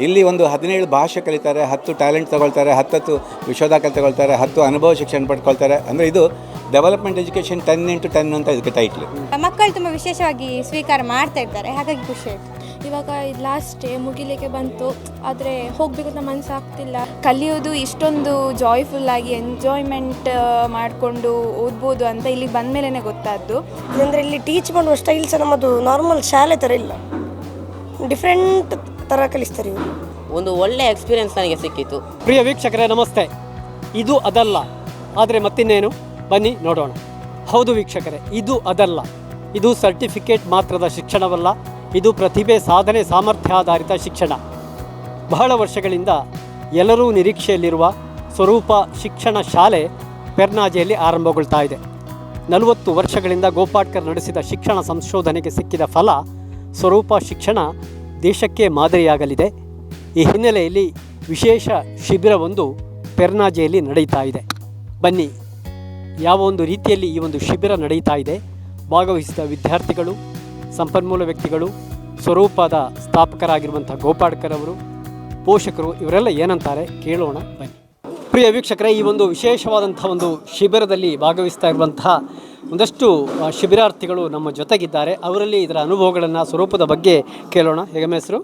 ಇಲ್ಲಿ ಒಂದು 17 ಭಾಷೆ ಕಲಿತಾರೆ, 10 ಟ್ಯಾಲೆಂಟ್ ತಗೊಳ್ತಾರೆ, 10 ವಿಶ್ವದಾಖಲೆ ತಗೊಳ್ತಾರೆ, 10 ಅನುಭವ ಶಿಕ್ಷಣ ಪಡ್ಕೊಳ್ತಾರೆ. ಅಂದರೆ ಇದು ಡೆವಲಪ್ಮೆಂಟ್ ಎಜುಕೇಷನ್ 10x10 ಅಂತ ಇದಕ್ಕೆ ಟೈಟ್ಲು. ಮಕ್ಕಳು ತುಂಬ ವಿಶೇಷವಾಗಿ ಸ್ವೀಕಾರ ಮಾಡ್ತಾ ಇದ್ದಾರೆ, ಹಾಗಾಗಿ ಖುಷಿ ಆಯಿತು. ಇವಾಗ ಇದು ಲಾಸ್ಟ್ ಡೇ ಮುಗಿಲಿಕ್ಕೆ ಬಂತು, ಆದರೆ ಹೋಗಬೇಕು ಅಂತ ಮನಸ್ಸು ಆಗ್ತಿಲ್ಲ. ಕಲಿಯೋದು ಇಷ್ಟೊಂದು ಜಾಯ್ಫುಲ್ಲಾಗಿ ಎಂಜಾಯ್ಮೆಂಟ್ ಮಾಡಿಕೊಂಡು ಓದ್ಬೋದು ಅಂತ ಇಲ್ಲಿಗೆ ಬಂದ ಮೇಲೇ ಗೊತ್ತಾದ್ದು. ಅಂದರೆ ಇಲ್ಲಿ ಟೀಚ್ ಮಾಡುವ ಸ್ಟೈಲ್ಸ್ ನಮ್ಮದು ನಾರ್ಮಲ್ ಶಾಲೆ ಥರ ಇಲ್ಲ, ಡಿಫ್ರೆಂಟ್ ಥರ ಕಲಿಸ್ತಾರೆ ಇವರು. ಒಂದು ಒಳ್ಳೆ ಎಕ್ಸ್ಪೀರಿಯನ್ಸ್ ನನಗೆ ಸಿಕ್ಕಿತು. ಪ್ರಿಯ ವೀಕ್ಷಕರೇ ನಮಸ್ತೆ. ಇದು ಅದಲ್ಲ, ಆದರೆ ಮತ್ತಿನ್ನೇನು, ಬನ್ನಿ ನೋಡೋಣ. ಹೌದು ವೀಕ್ಷಕರೇ, ಇದು ಅದಲ್ಲ, ಇದು ಸರ್ಟಿಫಿಕೇಟ್ ಮಾತ್ರದ ಶಿಕ್ಷಣವಲ್ಲ, ಇದು ಪ್ರತಿಭೆ ಸಾಧನೆ ಸಾಮರ್ಥ್ಯಾಧಾರಿತ ಶಿಕ್ಷಣ. ಬಹಳ ವರ್ಷಗಳಿಂದ ಎಲ್ಲರೂ ನಿರೀಕ್ಷೆಯಲ್ಲಿರುವ ಸ್ವರೂಪ ಶಿಕ್ಷಣ ಶಾಲೆ ಪೆರ್ನಾಜೆಯಲ್ಲಿ ಆರಂಭಗೊಳ್ತಾ ಇದೆ. 40 ವರ್ಷಗಳಿಂದ ಗೋಪಾಟ್ಕರ್ ನಡೆಸಿದ ಶಿಕ್ಷಣ ಸಂಶೋಧನೆಗೆ ಸಿಕ್ಕಿದ ಫಲ ಸ್ವರೂಪ ಶಿಕ್ಷಣ ದೇಶಕ್ಕೆ ಮಾದರಿಯಾಗಲಿದೆ. ಈ ಹಿನ್ನೆಲೆಯಲ್ಲಿ ವಿಶೇಷ ಶಿಬಿರವೊಂದು ಪೆರ್ನಾಜೆಯಲ್ಲಿ ನಡೆಯುತ್ತಾ ಇದೆ. ಬನ್ನಿ, ಯಾವ ಒಂದು ರೀತಿಯಲ್ಲಿ ಈ ಒಂದು ಶಿಬಿರ ನಡೆಯುತ್ತಾ ಇದೆ, ಭಾಗವಹಿಸಿದ ವಿದ್ಯಾರ್ಥಿಗಳು, ಸಂಪನ್ಮೂಲ ವ್ಯಕ್ತಿಗಳು, ಸ್ವರೂಪದ ಸ್ಥಾಪಕರಾಗಿರುವಂಥ ಗೋಪಾಟ್ಕರ್ ಅವರು, ಪೋಷಕರು, ಇವರೆಲ್ಲ ಏನಂತಾರೆ ಕೇಳೋಣ ಬನ್ನಿ. ಪ್ರಿಯ ವೀಕ್ಷಕರೇ, ಈ ಒಂದು ವಿಶೇಷವಾದಂಥ ಒಂದು ಶಿಬಿರದಲ್ಲಿ ಭಾಗವಹಿಸ್ತಾ ಇರುವಂತಹ ಒಂದಷ್ಟು ಶಿಬಿರಾರ್ಥಿಗಳು ನಮ್ಮ ಜೊತೆಗಿದ್ದಾರೆ. ಅವರಲ್ಲಿ ಇದರ ಅನುಭವಗಳನ್ನು, ಸ್ವರೂಪದ ಬಗ್ಗೆ ಕೇಳೋಣ. ಹೇಗೆ ಹೆಸರು?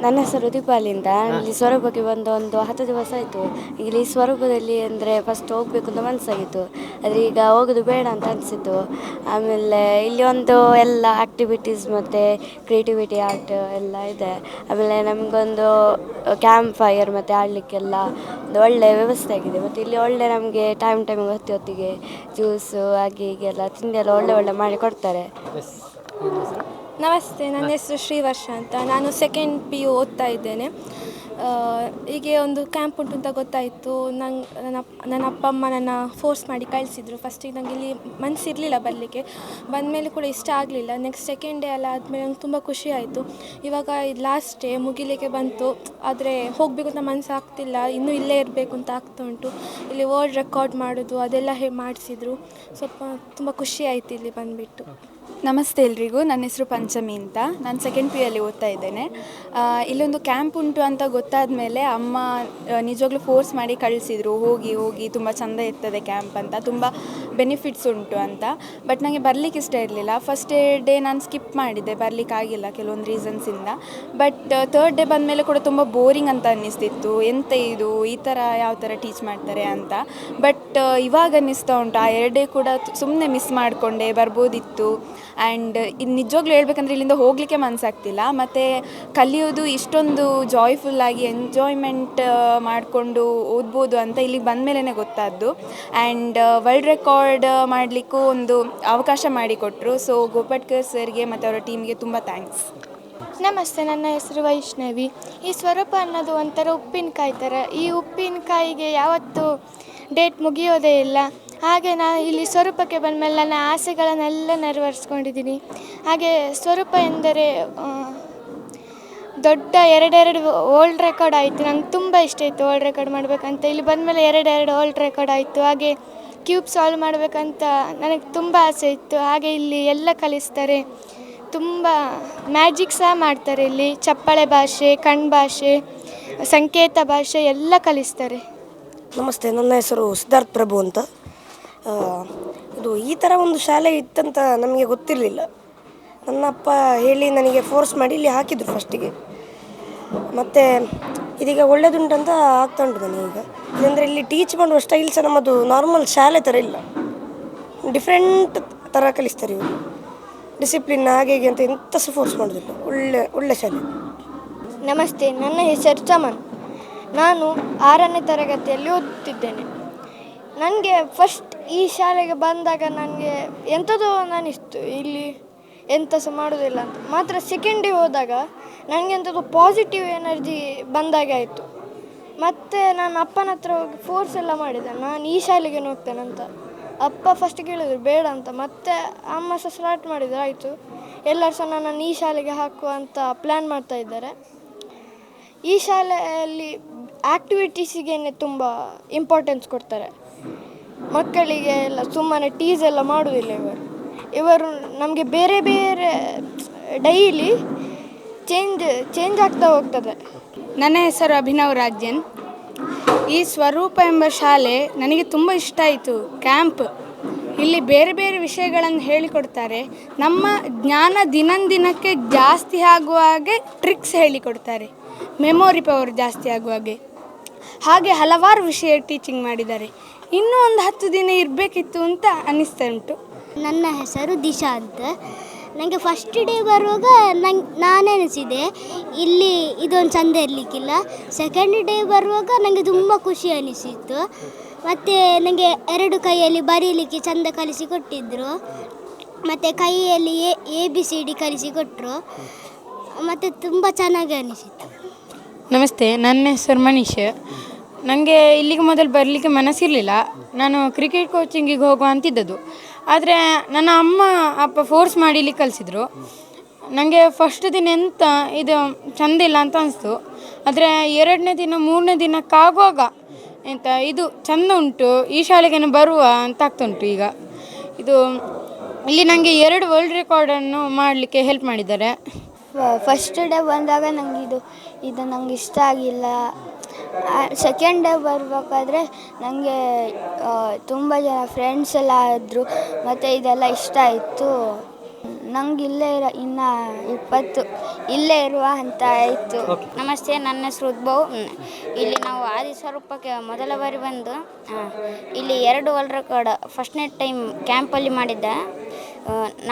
ನನ್ನ ಹೆಸರು ದೀಪಾಲಿಂದ. ಇಲ್ಲಿ ಸ್ವರೂಪಕ್ಕೆ ಬಂದು ಒಂದು 10 ದಿವಸ ಆಯಿತು. ಇಲ್ಲಿ ಸ್ವರೂಪದಲ್ಲಿ ಅಂದರೆ ಫಸ್ಟ್ ಹೋಗಬೇಕು ಅಂತ ಮನಸ್ಸಾಗಿತ್ತು, ಆದರೆ ಈಗ ಹೋಗೋದು ಬೇಡ ಅಂತ ಅನಿಸಿತು. ಆಮೇಲೆ ಇಲ್ಲಿ ಒಂದು ಎಲ್ಲ ಆ್ಯಕ್ಟಿವಿಟೀಸ್ ಮತ್ತು ಕ್ರಿಯೇಟಿವಿಟಿ ಆರ್ಟ್ ಎಲ್ಲ ಇದೆ. ಆಮೇಲೆ ನಮಗೊಂದು ಕ್ಯಾಂಪ್ ಫೈರ್ ಮತ್ತು ಆಡಲಿಕ್ಕೆಲ್ಲ ಒಂದು ಒಳ್ಳೆಯ ವ್ಯವಸ್ಥೆ ಆಗಿದೆ. ಮತ್ತು ಇಲ್ಲಿ ಒಳ್ಳೆ ನಮಗೆ ಟೈಮಿಗೆ ಹೊತ್ತಿಗೆ ಜ್ಯೂಸು ಹಾಗೆ ಹೀಗೆಲ್ಲ ತಿಂಡಿ ಎಲ್ಲ ಒಳ್ಳೆ ಮಾಡಿ ಕೊಡ್ತಾರೆ. ನಮಸ್ತೆ, ನನ್ನ ಹೆಸರು ಶ್ರೀವರ್ಷ ಅಂತ. ನಾನು ಸೆಕೆಂಡ್ PU ಓದ್ತಾ ಇದ್ದೇನೆ. ಹೀಗೆ ಒಂದು ಕ್ಯಾಂಪ್ ಉಂಟು ಅಂತ ಗೊತ್ತಾಯಿತು. ನನ್ನ ಅಪ್ಪ ಅಮ್ಮ ನನ್ನ ಫೋರ್ಸ್ ಮಾಡಿ ಕಳಿಸಿದ್ರು. ಫಸ್ಟಿಗೆ ನನಗೆ ಇಲ್ಲಿ ಮನಸ್ಸಿರಲಿಲ್ಲ ಬರಲಿಕ್ಕೆ, ಬಂದಮೇಲೆ ಕೂಡ ಇಷ್ಟ ಆಗಲಿಲ್ಲ. ನೆಕ್ಸ್ಟ್ ಸೆಕೆಂಡ್ ಡೇ ಎಲ್ಲ ಆದಮೇಲೆ ನಂಗೆ ತುಂಬ ಖುಷಿ ಆಯಿತು. ಇವಾಗ ಇದು ಲಾಸ್ಟ್ ಡೇ ಮುಗಿಲಿಕ್ಕೆ ಬಂತು, ಆದರೆ ಹೋಗಬೇಕು ಅಂತ ಮನಸ್ಸು ಆಗ್ತಿಲ್ಲ, ಇನ್ನೂ ಇಲ್ಲೇ ಇರಬೇಕು ಅಂತ ಆಗ್ತಾ ಉಂಟು. ಇಲ್ಲಿ ವರ್ಲ್ಡ್ ರೆಕಾರ್ಡ್ ಮಾಡೋದು ಅದೆಲ್ಲ ಮಾಡಿಸಿದ್ರು. ಸ್ವಲ್ಪ ತುಂಬ ಖುಷಿ ಆಯಿತು ಇಲ್ಲಿ ಬಂದುಬಿಟ್ಟು. ನಮಸ್ತೆ ಎಲ್ರಿಗೂ, ನನ್ನ ಹೆಸರು ಪಂಚಮಿ ಅಂತ. ನಾನು ಸೆಕೆಂಡ್ PU ಅಲ್ಲಿ ಓದ್ತಾ ಇದ್ದೇನೆ. ಇಲ್ಲೊಂದು ಕ್ಯಾಂಪ್ ಉಂಟು ಅಂತ ಗೊತ್ತಾದ ಮೇಲೆ ಅಮ್ಮ ನಿಜವಾಗ್ಲೂ ಫೋರ್ಸ್ ಮಾಡಿ ಕಳಿಸಿದ್ರು, ಹೋಗಿ ತುಂಬ ಚೆಂದ ಇರ್ತದೆ ಕ್ಯಾಂಪ್ ಅಂತ, ತುಂಬ ಬೆನಿಫಿಟ್ಸ್ ಉಂಟು ಅಂತ. ಬಟ್ ನನಗೆ ಬರಲಿಕ್ಕೆ ಇಷ್ಟ ಇರಲಿಲ್ಲ. ಫಸ್ಟ್ ಡೇ ನಾನು ಸ್ಕಿಪ್ ಮಾಡಿದ್ದೆ, ಬರಲಿಕ್ಕಾಗಿಲ್ಲ ಕೆಲವೊಂದು ರೀಸನ್ಸಿಂದ. ಬಟ್ ಥರ್ಡ್ ಡೇ ಬಂದಮೇಲೆ ಕೂಡ ತುಂಬ ಬೋರಿಂಗ್ ಅಂತ ಅನ್ನಿಸ್ತಿತ್ತು. ಎಂತ ಇದು, ಈ ಥರ ಯಾವ ಥರ ಟೀಚ್ ಮಾಡ್ತಾರೆ ಅಂತ. ಬಟ್ ಇವಾಗ ಅನ್ನಿಸ್ತಾ ಉಂಟು, ಆ 2 ಡೇ ಕೂಡ ಸುಮ್ಮನೆ ಮಿಸ್ ಮಾಡಿಕೊಂಡೆ, ಬರ್ಬೋದಿತ್ತು. ಆ್ಯಂಡ್ ಇದು ನಿಜವಾಗ್ಲೂ ಹೇಳ್ಬೇಕಂದ್ರೆ ಇಲ್ಲಿಂದ ಹೋಗಲಿಕ್ಕೆ ಮನಸ್ಸಾಗ್ತಿಲ್ಲ. ಮತ್ತು ಕಲಿಯೋದು ಇಷ್ಟೊಂದು ಜಾಯ್ಫುಲ್ಲಾಗಿ ಎಂಜಾಯ್ಮೆಂಟ್ ಮಾಡಿಕೊಂಡು ಓದ್ಬೋದು ಅಂತ ಇಲ್ಲಿಗೆ ಬಂದ ಮೇಲೇ ಗೊತ್ತಾದ್ದು. ಆ್ಯಂಡ್ ವರ್ಲ್ಡ್ ರೆಕಾರ್ಡ್ ಮಾಡಲಿಕ್ಕೂ ಒಂದು ಅವಕಾಶ ಮಾಡಿಕೊಟ್ರು. ಸೊ ಗೋಪಾಟ್ಕರ್ ಸರ್ಗೆ ಮತ್ತು ಅವರ ಟೀಮ್ಗೆ ತುಂಬ ಥ್ಯಾಂಕ್ಸ್. ನಮಸ್ತೆ, ನನ್ನ ಹೆಸರು ವೈಷ್ಣವಿ. ಈ ಸ್ವರೂಪ ಅನ್ನೋದು ಒಂಥರ ಉಪ್ಪಿನಕಾಯಿ ಥರ. ಈ ಉಪ್ಪಿನಕಾಯಿಗೆ ಯಾವತ್ತೂ ಡೇಟ್ ಮುಗಿಯೋದೇ ಇಲ್ಲ. ಹಾಗೆ ನಾನು ಇಲ್ಲಿ ಸ್ವರೂಪಕ್ಕೆ ಬಂದಮೇಲೆ ನನ್ನ ಆಸೆಗಳನ್ನೆಲ್ಲ ನೆರವೇರಿಸ್ಕೊಂಡಿದ್ದೀನಿ. ಹಾಗೆ ಸ್ವರೂಪ ಎಂದರೆ ದೊಡ್ಡ 2 ವರ್ಲ್ಡ್ ರೆಕಾರ್ಡ್ ಆಯಿತು. ನಂಗೆ ತುಂಬ ಇಷ್ಟ ಇತ್ತು ವರ್ಲ್ಡ್ ರೆಕಾರ್ಡ್ ಮಾಡಬೇಕಂತ. ಇಲ್ಲಿ ಬಂದಮೇಲೆ 2 ವರ್ಲ್ಡ್ ರೆಕಾರ್ಡ್ ಆಯಿತು. ಹಾಗೆ ಕ್ಯೂಬ್ ಸಾಲ್ವ್ ಮಾಡಬೇಕಂತ ನನಗೆ ತುಂಬ ಆಸೆ ಇತ್ತು. ಹಾಗೆ ಇಲ್ಲಿ ಎಲ್ಲ ಕಲಿಸ್ತಾರೆ, ತುಂಬ ಮ್ಯಾಜಿಕ್ ಸಹ ಮಾಡ್ತಾರೆ. ಇಲ್ಲಿ ಚಪ್ಪಾಳೆ ಭಾಷೆ, ಕಣ್ ಭಾಷೆ, ಸಂಕೇತ ಭಾಷೆ ಎಲ್ಲ ಕಲಿಸ್ತಾರೆ. ನಮಸ್ತೆ, ನನ್ನ ಹೆಸರು ಸಿದ್ಧಾರ್ಥ್ ಪ್ರಭು ಅಂತ. ಇದು ಈ ಥರ ಒಂದು ಶಾಲೆ ಇತ್ತಂತ ನಮಗೆ ಗೊತ್ತಿರಲಿಲ್ಲ. ನನ್ನ ಅಪ್ಪ ಹೇಳಿ ನನಗೆ ಫೋರ್ಸ್ ಮಾಡಿ ಇಲ್ಲಿ ಹಾಕಿದ್ರು ಫಸ್ಟಿಗೆ. ಮತ್ತು ಇದೀಗ ಒಳ್ಳೆಯದುಂಟಂತ ಆಗ್ತಾ ಉಂಟು ನನಗೀಗ. ಇದಂದರೆ ಇಲ್ಲಿ ಟೀಚ್ ಮಾಡುವ ಸ್ಟೈಲ್ಸ್ ನಮ್ಮದು ನಾರ್ಮಲ್ ಶಾಲೆ ಥರ ಇಲ್ಲ, ಡಿಫ್ರೆಂಟ್ ಥರ ಕಲಿಸ್ತಾರೆ ಇವರು. ಡಿಸಿಪ್ಲಿನ್ ಹಾಗೆ ಅಂತ ಎಂಥ ಸಹ ಫೋರ್ಸ್ ಮಾಡೋದಿಲ್ಲ. ಒಳ್ಳೆ ಶಾಲೆ. ನಮಸ್ತೆ, ನನ್ನ ಹೆಸರು ಚಮನ್. ನಾನು 6ನೇ ತರಗತಿಯಲ್ಲಿ ಓದುತ್ತಿದ್ದೇನೆ. ನನಗೆ ಫಸ್ಟ್ ಈ ಶಾಲೆಗೆ ಬಂದಾಗ ನನಗೆ ಎಂಥದೋ ಅನ್ನಿಸ್ತು, ಇಲ್ಲಿ ಎಂಥ ಸಹ ಮಾಡೋದಿಲ್ಲ ಅಂತ. ಮಾತ್ರ ಸೆಕೆಂಡ್ ಡೇ ಹೋದಾಗ ನನಗೆ ಎಂಥದ್ದು ಪಾಸಿಟಿವ್ ಎನರ್ಜಿ ಬಂದಾಗೆ ಆಯಿತು. ಮತ್ತು ನಾನು ಅಪ್ಪನ ಹತ್ರ ಹೋಗಿ ಫೋರ್ಸ್ ಎಲ್ಲ ಮಾಡಿದೆ, ನಾನು ಈ ಶಾಲೆಗೆ ಹೋಗ್ತೇನೆ ಅಂತ. ಅಪ್ಪ ಫಸ್ಟ್ ಕೇಳಿದ್ರು ಬೇಡ ಅಂತ, ಮತ್ತು ಅಮ್ಮ ಸಹ ಸ್ಟಾರ್ಟ್ ಮಾಡಿದ್ರು. ಆಯಿತು, ಎಲ್ಲರೂ ಸಹ ನನ್ನನ್ನು ಈ ಶಾಲೆಗೆ ಹಾಕುವ ಅಂತ ಪ್ಲ್ಯಾನ್ ಮಾಡ್ತಾಯಿದ್ದಾರೆ. ಈ ಶಾಲೆಯಲ್ಲಿ ಆ್ಯಕ್ಟಿವಿಟೀಸಿಗೆ ತುಂಬ ಇಂಪಾರ್ಟೆನ್ಸ್ ಕೊಡ್ತಾರೆ. ಮಕ್ಕಳಿಗೆ ಎಲ್ಲ ಸುಮ್ಮನೆ ಟೀಸ್ ಎಲ್ಲ ಮಾಡೋದಿಲ್ಲ ಇವರು ನಮಗೆ ಬೇರೆ ಡೈಲಿ ಚೇಂಜ್ ಆಗ್ತಾ ಹೋಗ್ತದೆ. ನನ್ನ ಹೆಸರು ಅಭಿನವ್ ರಾಜನ್. ಈ ಸ್ವರೂಪ ಎಂಬ ಶಾಲೆ ನನಗೆ ತುಂಬ ಇಷ್ಟ ಆಯಿತು. ಕ್ಯಾಂಪ್ ಇಲ್ಲಿ ಬೇರೆ ಬೇರೆ ವಿಷಯಗಳನ್ನು ಹೇಳಿಕೊಡ್ತಾರೆ. ನಮ್ಮ ಜ್ಞಾನ ದಿನಕ್ಕೆ ಜಾಸ್ತಿ ಆಗುವ ಹಾಗೆ ಟ್ರಿಕ್ಸ್ ಹೇಳಿಕೊಡ್ತಾರೆ. ಮೆಮೊರಿ ಪವರ್ ಜಾಸ್ತಿ ಆಗುವ ಹಾಗೆ ಹಲವಾರು ವಿಷಯ ಟೀಚಿಂಗ್ ಮಾಡಿದ್ದಾರೆ. ಇನ್ನೂ ಒಂದು 10 ದಿನ ಇರಬೇಕಿತ್ತು ಅಂತ ಅನ್ನಿಸ್ತಾ ಉಂಟು. ನನ್ನ ಹೆಸರು ದಿಶಾ ಅಂತ. ನನಗೆ ಫಸ್ಟ್ ಡೇ ಬರುವಾಗ ನಾನೆನಿಸಿದೆ ಇಲ್ಲಿ ಇದೊಂದು ಚಂದ ಇರಲಿಕ್ಕಿಲ್ಲ. ಸೆಕೆಂಡ್ ಡೇ ಬರುವಾಗ ನನಗೆ ತುಂಬ ಖುಷಿ ಅನಿಸಿತ್ತು. ಮತ್ತು ನನಗೆ 2 ಕೈಯಲ್ಲಿ ಬರೀಲಿಕ್ಕೆ ಚಂದ ಕಲಿಸಿಕೊಟ್ಟಿದ್ದರು. ಮತ್ತು ಕೈಯಲ್ಲಿ ABCD ಕಲಿಸಿಕೊಟ್ಟರು. ಮತ್ತು ತುಂಬ ಚೆನ್ನಾಗಿ ಅನಿಸಿತು. ನಮಸ್ತೆ, ನನ್ನ ಹೆಸರು ಮನೀಶ್. ನನಗೆ ಇಲ್ಲಿಗೆ ಮೊದಲು ಬರಲಿಕ್ಕೆ ಮನಸ್ಸಿರಲಿಲ್ಲ. ನಾನು ಕ್ರಿಕೆಟ್ ಕೋಚಿಂಗಿಗೆ ಹೋಗುವ ಅಂತಿದ್ದದ್ದು. ಆದರೆ ನನ್ನ ಅಪ್ಪ ಫೋರ್ಸ್ ಮಾಡಿ ಇಲ್ಲಿ ಕಲಿಸಿದ್ರು. ನನಗೆ ಫಸ್ಟ್ ದಿನ ಎಂತ ಇದು ಚೆಂದ ಇಲ್ಲ ಅಂತ ಅನಿಸ್ತು. ಆದರೆ 2ನೇ ದಿನ 3ನೇ ದಿನಕ್ಕಾಗುವಾಗ ಎಂತ ಇದು ಚೆಂದ ಉಂಟು, ಈ ಶಾಲೆಗೆ ಬರುವ ಅಂತ ಆಗ್ತುಂಟು. ಈಗ ಇದು ಇಲ್ಲಿ ನನಗೆ 2 ವರ್ಲ್ಡ್ ರೆಕಾರ್ಡನ್ನು ಮಾಡಲಿಕ್ಕೆ ಹೆಲ್ಪ್ ಮಾಡಿದ್ದಾರೆ. ಫಸ್ಟ್ ಡೇ ಬಂದಾಗ ನನಗೆ ಇದು ನಂಗೆ ಇಷ್ಟ ಆಗಿಲ್ಲ. ಸೆಕೆಂಡ್ ಡೇ ಬರಬೇಕಾದ್ರೆ ನನಗೆ ತುಂಬ ಜನ ಫ್ರೆಂಡ್ಸ್ ಎಲ್ಲ ಇದ್ದರು. ಮತ್ತು ಇದೆಲ್ಲ ಇಷ್ಟ ಆಯಿತು. ನಂಗೆ ಇನ್ನು 20 ಇಲ್ಲೇ ಇರುವ ಅಂತ ಆಯಿತು. ನಮಸ್ತೆ, ನನ್ನ ಹೆಸರು ಉದ್ಭವ್. ಇಲ್ಲಿ ನಾವು ಆದಿ ಸ್ವರೂಪಕ್ಕೆ ಮೊದಲ ಬಾರಿ ಬಂದು ಇಲ್ಲಿ 2 ವರ್ಲ್ಡ್ ರೆಕಾರ್ಡ್ ಫಸ್ಟ್ನೇ ಟೈಮ್ ಕ್ಯಾಂಪಲ್ಲಿ ಮಾಡಿದ್ದೆ.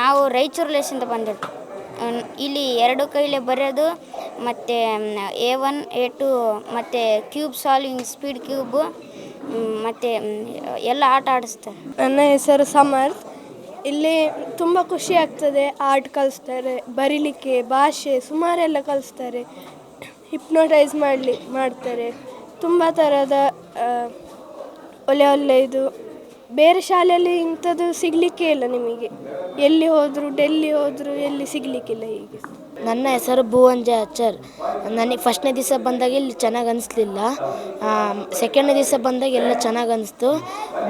ನಾವು ರಾಯಚೂರು ಲೇಸಿಂದ ಬಂದಿದ್ದು. ಇಲ್ಲಿ 2 ಕೈಲೇ ಬರೆಯೋದು ಮತ್ತು A1 A2 ಮತ್ತು ಕ್ಯೂಬ್ ಸಾಲ್ವಿಂಗ್, ಸ್ಪೀಡ್ ಕ್ಯೂಬು ಮತ್ತು ಎಲ್ಲ ಆಟ ಆಡಿಸ್ತಾರೆ. ನನ್ನ ಹೆಸರು ಸಮರ್ಥ್. ಇಲ್ಲಿ ತುಂಬ ಖುಷಿ ಆಗ್ತದೆ. ಆರ್ಟ್ ಕಲಿಸ್ತಾರೆ, ಬರೀಲಿಕ್ಕೆ, ಭಾಷೆ ಸುಮಾರೆಲ್ಲ ಕಲಿಸ್ತಾರೆ. ಹಿಪ್ನೋಟೈಸ್ ಮಾಡ್ತಾರೆ. ತುಂಬ ಥರದ ಒಳ್ಳೆ ಇದು ಬೇರೆ ಶಾಲೆಯಲ್ಲಿ ಇಂಥದ್ದು ಸಿಗಲಿಕ್ಕೆ ಇಲ್ಲ. ನಿಮಗೆ ಎಲ್ಲಿ ಹೋದರೂ, ಡೆಲ್ಲಿ ಹೋದರೂ ಎಲ್ಲಿ ಸಿಗಲಿಕ್ಕಿಲ್ಲ. ಹೀಗೆ ನನ್ನ ಹೆಸರು ಭುವನ್ ಜಯಚರ್. ನನಗೆ ಫಸ್ಟ್ನೇ ದಿವಸ ಬಂದಾಗ ಇಲ್ಲಿ ಚೆನ್ನಾಗಿ ಅನಿಸ್ಲಿಲ್ಲ. ಸೆಕೆಂಡ್ನೇ ದಿವಸ ಬಂದಾಗ ಎಲ್ಲ ಚೆನ್ನಾಗಿ ಅನಿಸ್ತು.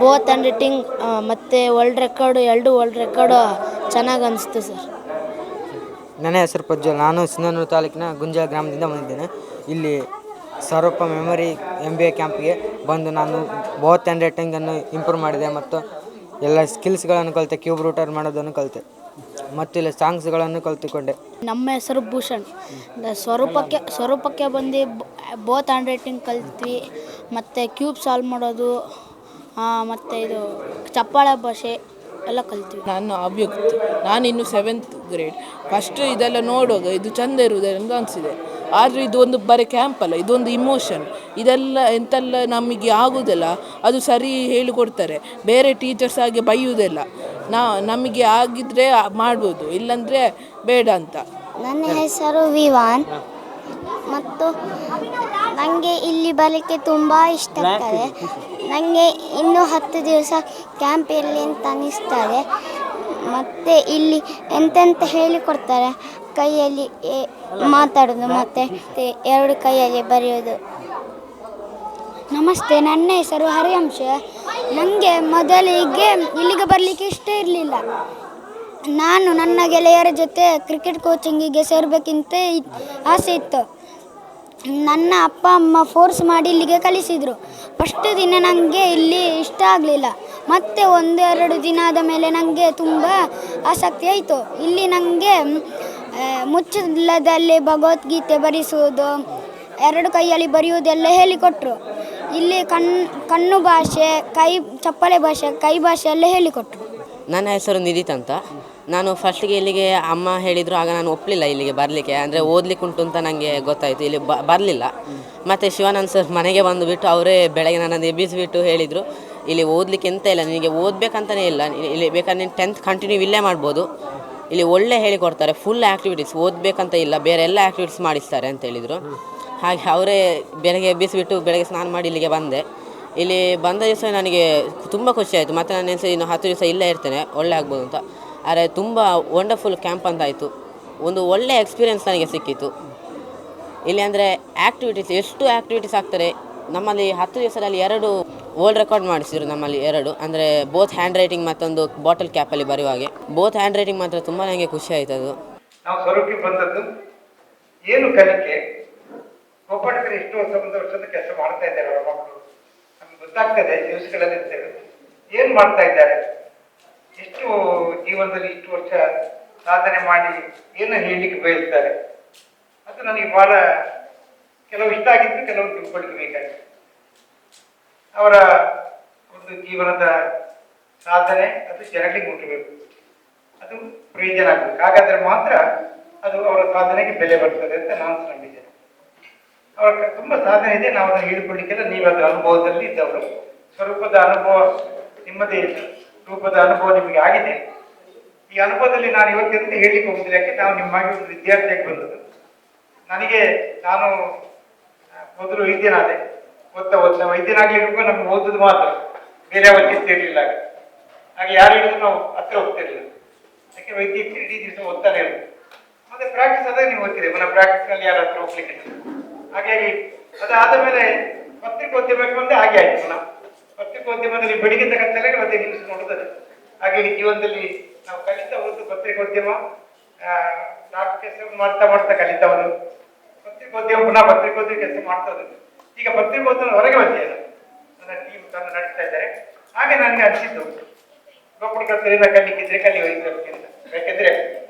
ಬೋತ್ ಹ್ಯಾಂಡ್ ರೈಟಿಂಗ್ ಮತ್ತು ವರ್ಲ್ಡ್ ರೆಕಾರ್ಡು 2 ವರ್ಲ್ಡ್ ರೆಕಾರ್ಡು ಚೆನ್ನಾಗಿ ಅನಿಸ್ತು ಸರ್. ನನ್ನ ಹೆಸರು ಪ್ರಜ್ವಲ್. ನಾನು ಸಿಂಧನೂರು ತಾಲೂಕಿನ ಗುಂಜಾಳ ಗ್ರಾಮದಿಂದ ಬಂದಿದ್ದೇನೆ. ಇಲ್ಲಿ ಸ್ವರೂಪ ಮೆಮೊರಿ MBA ಕ್ಯಾಂಪ್ಗೆ ಬಂದು ನಾನು ಬೋತ್ ಹ್ಯಾಂಡ್ ರೈಟಿಂಗನ್ನು ಇಂಪ್ರೂವ್ ಮಾಡಿದೆ ಮತ್ತು ಎಲ್ಲ ಸ್ಕಿಲ್ಸ್ಗಳನ್ನು ಕಲಿತೆ. ಕ್ಯೂಬ್ ರೂಟರ್ ಮಾಡೋದನ್ನು ಕಲಿತೆ ಮತ್ತು ಇಲ್ಲಿ ಸಾಂಗ್ಸ್ಗಳನ್ನು ಕಲಿತುಕೊಂಡೆ. ನಮ್ಮ ಹೆಸರು ಭೂಷಣ್. ಸ್ವರೂಪಕ್ಕೆ ಬಂದು ಬೋತ್ ಹ್ಯಾಂಡ್ ರೈಟಿಂಗ್ ಕಲಿತ್ವಿ ಮತ್ತು ಕ್ಯೂಬ್ ಸಾಲ್ವ್ ಮಾಡೋದು ಮತ್ತು ಇದು ಚಪ್ಪಾಳೆ ಭಾಷೆ ಎಲ್ಲ ಕಲಿತೀವಿ. ನಾನು ಅಭಿಯುಕ್ತ. ನಾನಿನ್ನು 7th ಗ್ರೇಡ್. ಫಸ್ಟ್ ಇದೆಲ್ಲ ನೋಡುವಾಗ ಇದು ಚೆಂದ ಇರುವುದರಿಂದ ಅನಿಸಿದೆ. ಆದರೆ ಇದೊಂದು ಬರೀ ಕ್ಯಾಂಪ್ ಅಲ್ಲ, ಇದೊಂದು ಇಮೋಷನ್. ಇದೆಲ್ಲ ಎಂತೆಲ್ಲ ನಮಗೆ ಆಗೋದಿಲ್ಲ ಅದು ಸರಿ ಹೇಳಿಕೊಡ್ತಾರೆ. ಬೇರೆ ಟೀಚರ್ಸ್ ಹಾಗೆ ಬೈಯುವುದಿಲ್ಲ. ನಮಗೆ ಆಗಿದ್ದರೆ ಮಾಡ್ಬೋದು, ಇಲ್ಲಾಂದರೆ ಬೇಡ ಅಂತ. ನನ್ನ ಹೆಸರು ವಿವಾನ್ ಮತ್ತು ನನಗೆ ಇಲ್ಲಿ ಬರಲಿಕ್ಕೆ ತುಂಬ ಇಷ್ಟ ಆಗ್ತದೆ. ನನಗೆ ಇನ್ನೂ 10 ದಿವಸ ಕ್ಯಾಂಪ್ ಇರಲಿ ಅಂತ ಅನ್ನಿಸ್ತದೆ. ಮತ್ತು ಇಲ್ಲಿ ಎಂತೆಂತ ಹೇಳಿಕೊಡ್ತಾರೆ. ಕೈಯಲ್ಲಿ ಮಾತಾಡೋದು ಮತ್ತು 2 ಕೈಯಲ್ಲಿ ಬರೆಯೋದು. ನಮಸ್ತೆ, ನನ್ನ ಹೆಸರು ಹರಿವಂಶ. ನನಗೆ ಮೊದಲಿಗೆ ಇಲ್ಲಿಗೆ ಬರಲಿಕ್ಕೆ ಇಷ್ಟ ಇರಲಿಲ್ಲ. ನಾನು ನನ್ನ ಗೆಳೆಯರ ಜೊತೆ ಕ್ರಿಕೆಟ್ ಕೋಚಿಂಗಿಗೆ ಸೇರಬೇಕಂತ ಆಸೆ ಇತ್ತು. ನನ್ನ ಅಪ್ಪ ಅಮ್ಮ ಫೋರ್ಸ್ ಮಾಡಿ ಇಲ್ಲಿಗೆ ಕಳಿಸಿದರು. ಫಸ್ಟ್ ದಿನ ನನಗೆ ಇಲ್ಲಿ ಇಷ್ಟ ಆಗಲಿಲ್ಲ. ಮತ್ತು 1-2 ದಿನ ಆದ ಮೇಲೆ ನನಗೆ ತುಂಬ ಆಸಕ್ತಿ ಆಯಿತು. ಇಲ್ಲಿ ನನಗೆ ಮುಚ್ಚಳದಲ್ಲಿ ಭಗವದ್ಗೀತೆ ಬರೆಸುವುದು, 2 ಕೈಯಲ್ಲಿ ಬರೆಯುವುದೆಲ್ಲ ಹೇಳಿಕೊಟ್ರು. ಇಲ್ಲಿ ಕಣ್ಣು ಭಾಷೆ, ಚಪ್ಪಲೆ ಭಾಷೆ, ಕೈ ಭಾಷೆ ಎಲ್ಲ ಹೇಳಿಕೊಟ್ರು. ನನ್ನ ಹೆಸರು ನಿಧಿತ್ ಅಂತ. ನಾನು ಫಸ್ಟಿಗೆ ಇಲ್ಲಿಗೆ ಅಮ್ಮ ಹೇಳಿದರು, ಆಗ ನಾನು ಒಪ್ಪಲಿಲ್ಲ ಇಲ್ಲಿಗೆ ಬರಲಿಕ್ಕೆ. ಅಂದರೆ ಓದಲಿಕ್ಕೆ ಉಂಟು ಅಂತ ನನಗೆ ಗೊತ್ತಾಯಿತು, ಇಲ್ಲಿ ಬರಲಿಲ್ಲ. ಮತ್ತು ಶಿವಾನಂದ್ ಸರ್ ಮನೆಗೆ ಬಂದುಬಿಟ್ಟು ಅವರೇ ಬೆಳಗ್ಗೆ ನನ್ನನ್ನು ಎಬ್ಬಿಸಿಬಿಟ್ಟು ಹೇಳಿದರು, ಇಲ್ಲಿ ಓದಲಿಕ್ಕೆ ಎಂತ ಇಲ್ಲ, ನಿನಗೆ ಓದಬೇಕಂತಲೇ ಇಲ್ಲ, ಇಲ್ಲಿ ಬೇಕಾದ್ರೆ ನೀನು 10th ಕಂಟಿನ್ಯೂ ಇಲ್ಲೇ ಮಾಡ್ಬೋದು, ಇಲ್ಲಿ ಒಳ್ಳೆ ಹೇಳಿಕೊಡ್ತಾರೆ, ಫುಲ್ ಆ್ಯಕ್ಟಿವಿಟೀಸ್, ಓದಬೇಕಂತ ಇಲ್ಲ, ಬೇರೆ ಎಲ್ಲ ಆ್ಯಕ್ಟಿವಿಟೀಸ್ ಮಾಡಿಸ್ತಾರೆ ಅಂತ ಹೇಳಿದರು. ಹಾಗೆ ಅವರೇ ಬೆಳಗ್ಗೆ ಎಬ್ಬಿಸಿಬಿಟ್ಟು ಬೆಳಗ್ಗೆ ಸ್ನಾನ ಮಾಡಿ ಇಲ್ಲಿಗೆ ಬಂದೆ. ಇಲ್ಲಿ ಬಂದ ದಿವಸ ನನಗೆ ತುಂಬ ಖುಷಿ ಆಯಿತು. ಮತ್ತು ನಾನು ಎನಿಸಿ ಇನ್ನು 10 ದಿವಸ ಇಲ್ಲೇ ಇರ್ತೇನೆ, ಒಳ್ಳೆ ಆಗ್ಬೋದು ಅಂತ. ಆದರೆ ತುಂಬ ವಂಡರ್ಫುಲ್ ಕ್ಯಾಂಪ್ ಅಂತ ಆಯಿತು. ಒಂದು ಒಳ್ಳೆ ಎಕ್ಸ್ಪೀರಿಯೆನ್ಸ್ ನನಗೆ ಸಿಕ್ಕಿತ್ತು ಇಲ್ಲಿ. ಅಂದರೆ ಆ್ಯಕ್ಟಿವಿಟೀಸ್, ಎಷ್ಟು ಆ್ಯಕ್ಟಿವಿಟೀಸ್ ಆಗ್ತಾರೆ ನಮ್ಮಲ್ಲಿ. 10 ದಿವಸದಲ್ಲಿ 2 ವರ್ಲ್ಡ್ ರೆಕಾರ್ಡ್ ಮಾಡಿಸಿದ್ರು ನಮ್ಮಲ್ಲಿ. 2 ಅಂದರೆ ಬೋತ್ ಹ್ಯಾಂಡ್ ರೈಟಿಂಗ್ ಮತ್ತೊಂದು ಬಾಟಲ್ ಕ್ಯಾಪಲ್ಲಿ ಬರೆಯುವ ಹಾಗೆ. ಬೋತ್ ಹ್ಯಾಂಡ್ ರೈಟಿಂಗ್ ಮಾತ್ರ ತುಂಬ ನನಗೆ ಖುಷಿ ಆಯಿತು. ಅದು ನಾವು ಸ್ವರೂಪಕ್ಕೆ ಬಂದದ್ದು ಏನು ಕಲಿಕೆ ಗೋಪಾಲಕರು ಎಷ್ಟು ವರ್ಷದ ಕೆಲಸ ಮಾಡ್ತಾ ಇದ್ದಾರೆ ಅವರ ಮಕ್ಕಳು, ನಮ್ಗೆ ಗೊತ್ತಾಗ್ತದೆ ದಿವಸಗಳಲ್ಲಿ ಇರ್ತೇವೆ ಏನು ಮಾಡ್ತಾ ಇದ್ದಾರೆ, ಎಷ್ಟು ಜೀವನದಲ್ಲಿ ಇಷ್ಟು ವರ್ಷ ಸಾಧನೆ ಮಾಡಿ ಏನು ಹೇಳಲಿಕ್ಕೆ ಬಯಸ್ತಾರೆ. ಅದು ನನಗೆ ಬಹಳ ಕೆಲವು ಇಷ್ಟ ಆಗಿದ್ದು, ಕೆಲವು ತಿಳ್ಕೊಳ್ಳಿಕ್ಕೆ ಬೇಕಾಗಿತ್ತು. ಅವರ ಒಂದು ಜೀವನದ ಸಾಧನೆ ಅದು ಜನಗಳಿಗೆ ಮುಟ್ಟಬೇಕು, ಅದು ಪ್ರಯೋಜನ ಆಗಬೇಕು. ಹಾಗಾದ್ರೆ ಮಾತ್ರ ಅದು ಅವರ ಸಾಧನೆಗೆ ಬೆಲೆ ಬರ್ತದೆ ಅಂತ ನಾನು ನಂಬಿದ್ದೇನೆ. ಅವರ ತುಂಬ ಸಾಧನೆ ಇದೆ, ನಾವು ಅದನ್ನು ಹೇಳಿಕೊಳ್ಳಿಕ್ಕೆಲ್ಲ ನೀವು ಅದರ ಅನುಭವದಲ್ಲಿ ಇದ್ದವರು. ಸ್ವರೂಪದ ಅನುಭವ ನಿಮ್ಮದೇ ಇದೆ, ರೂಪದ ಅನುಭವ ನಿಮಗೆ ಆಗಿದೆ. ಈ ಅನುಭವದಲ್ಲಿ ನಾನು ಇವತ್ತಿಂದ ಹೇಳಲಿಕ್ಕೆ ಹೋಗುದಿಲ್ಲ, ಯಾಕೆ ನಾವು ನಿಮ್ಮಾಗಿ ಒಂದು ವಿದ್ಯಾರ್ಥಿಯಾಗಿ ಬಂದದ್ದು. ನಾನು ಮೊದಲು ವೈದ್ಯನಾದೆ, ಓದ್ತಾ ವೈದ್ಯನಾಗ್ಲಿಕ್ಕೂ ನಮ್ಗೆ ಓದುದು ಮಾತ್ರ, ಬೇರೆ ಯಾವ ಚಿಂತೆ ಇರಲಿಲ್ಲ. ಹಾಗೆ ಯಾರು ಹೇಳಿದ್ರು ನಾವು ಹತ್ರ ಹೋಗ್ತಿರ್ಲಿಲ್ಲ, ಯಾಕೆ ವೈದ್ಯಕ್ಕೆ ಇಡೀ ದಿವಸ ಓದ್ತಾನೆ ಇರೋದು. ಮತ್ತೆ ಪ್ರಾಕ್ಟೀಸ್ ಆದಾಗ ನೀವು ಓದ್ತಿದೆ, ಪುನಃ ಪ್ರಾಕ್ಟೀಸ್ನಲ್ಲಿ ಯಾರು ಹತ್ರ ಹೋಗ್ಲಿಕ್ಕೆ. ಹಾಗಾಗಿ ಅದಾದ ಮೇಲೆ ಪತ್ರಿಕೋದ್ಯಮಕ್ಕೆ ಬಂದೆ, ಹಾಗೆ ಆಯ್ತು. ಪುನಃ ಪತ್ರಿಕೋದ್ಯಮದಲ್ಲಿ ಬೆಳಿಗ್ಗೆ ತಕ್ಕಂತಲೇ ಮತ್ತೆ ನ್ಯೂಸ್ ನೋಡುತ್ತದೆ. ಹಾಗಾಗಿ ಜೀವನದಲ್ಲಿ ನಾವು ಕಲಿತಾ ಹೋದ್ದು ಪತ್ರಿಕೋದ್ಯಮ, ಡಾಕ್ಟರ್ ಕೆಲಸ ಮಾಡ್ತಾ ಕಲಿತವರು, ಪತ್ರಿಕೋದ್ಯಮ, ಪುನಃ ಪತ್ರಿಕೋದ್ಯಮ ಕೆಲಸ ಮಾಡ್ತಾ ಹೋದದ್ದು. ಈಗ ಪತ್ರಿಕೋದ್ಯಮ ಹೊರಗೆ ಬಂದೆ, ನನ್ನ ಟೀಮ್ ತಂದು ನಡೆಸ್ತಾ ಇದ್ದಾರೆ. ಹಾಗೆ ನನಗೆ ಅನಿಸಿದ್ದು ಗೋಪಾಲಕರಿಂದ ಕಲಿಕ್ಕಿದ್ರೆ ಕಲಿ ವಹಿಸಬೇಕಿಲ್ಲ, ಯಾಕೆಂದ್ರೆ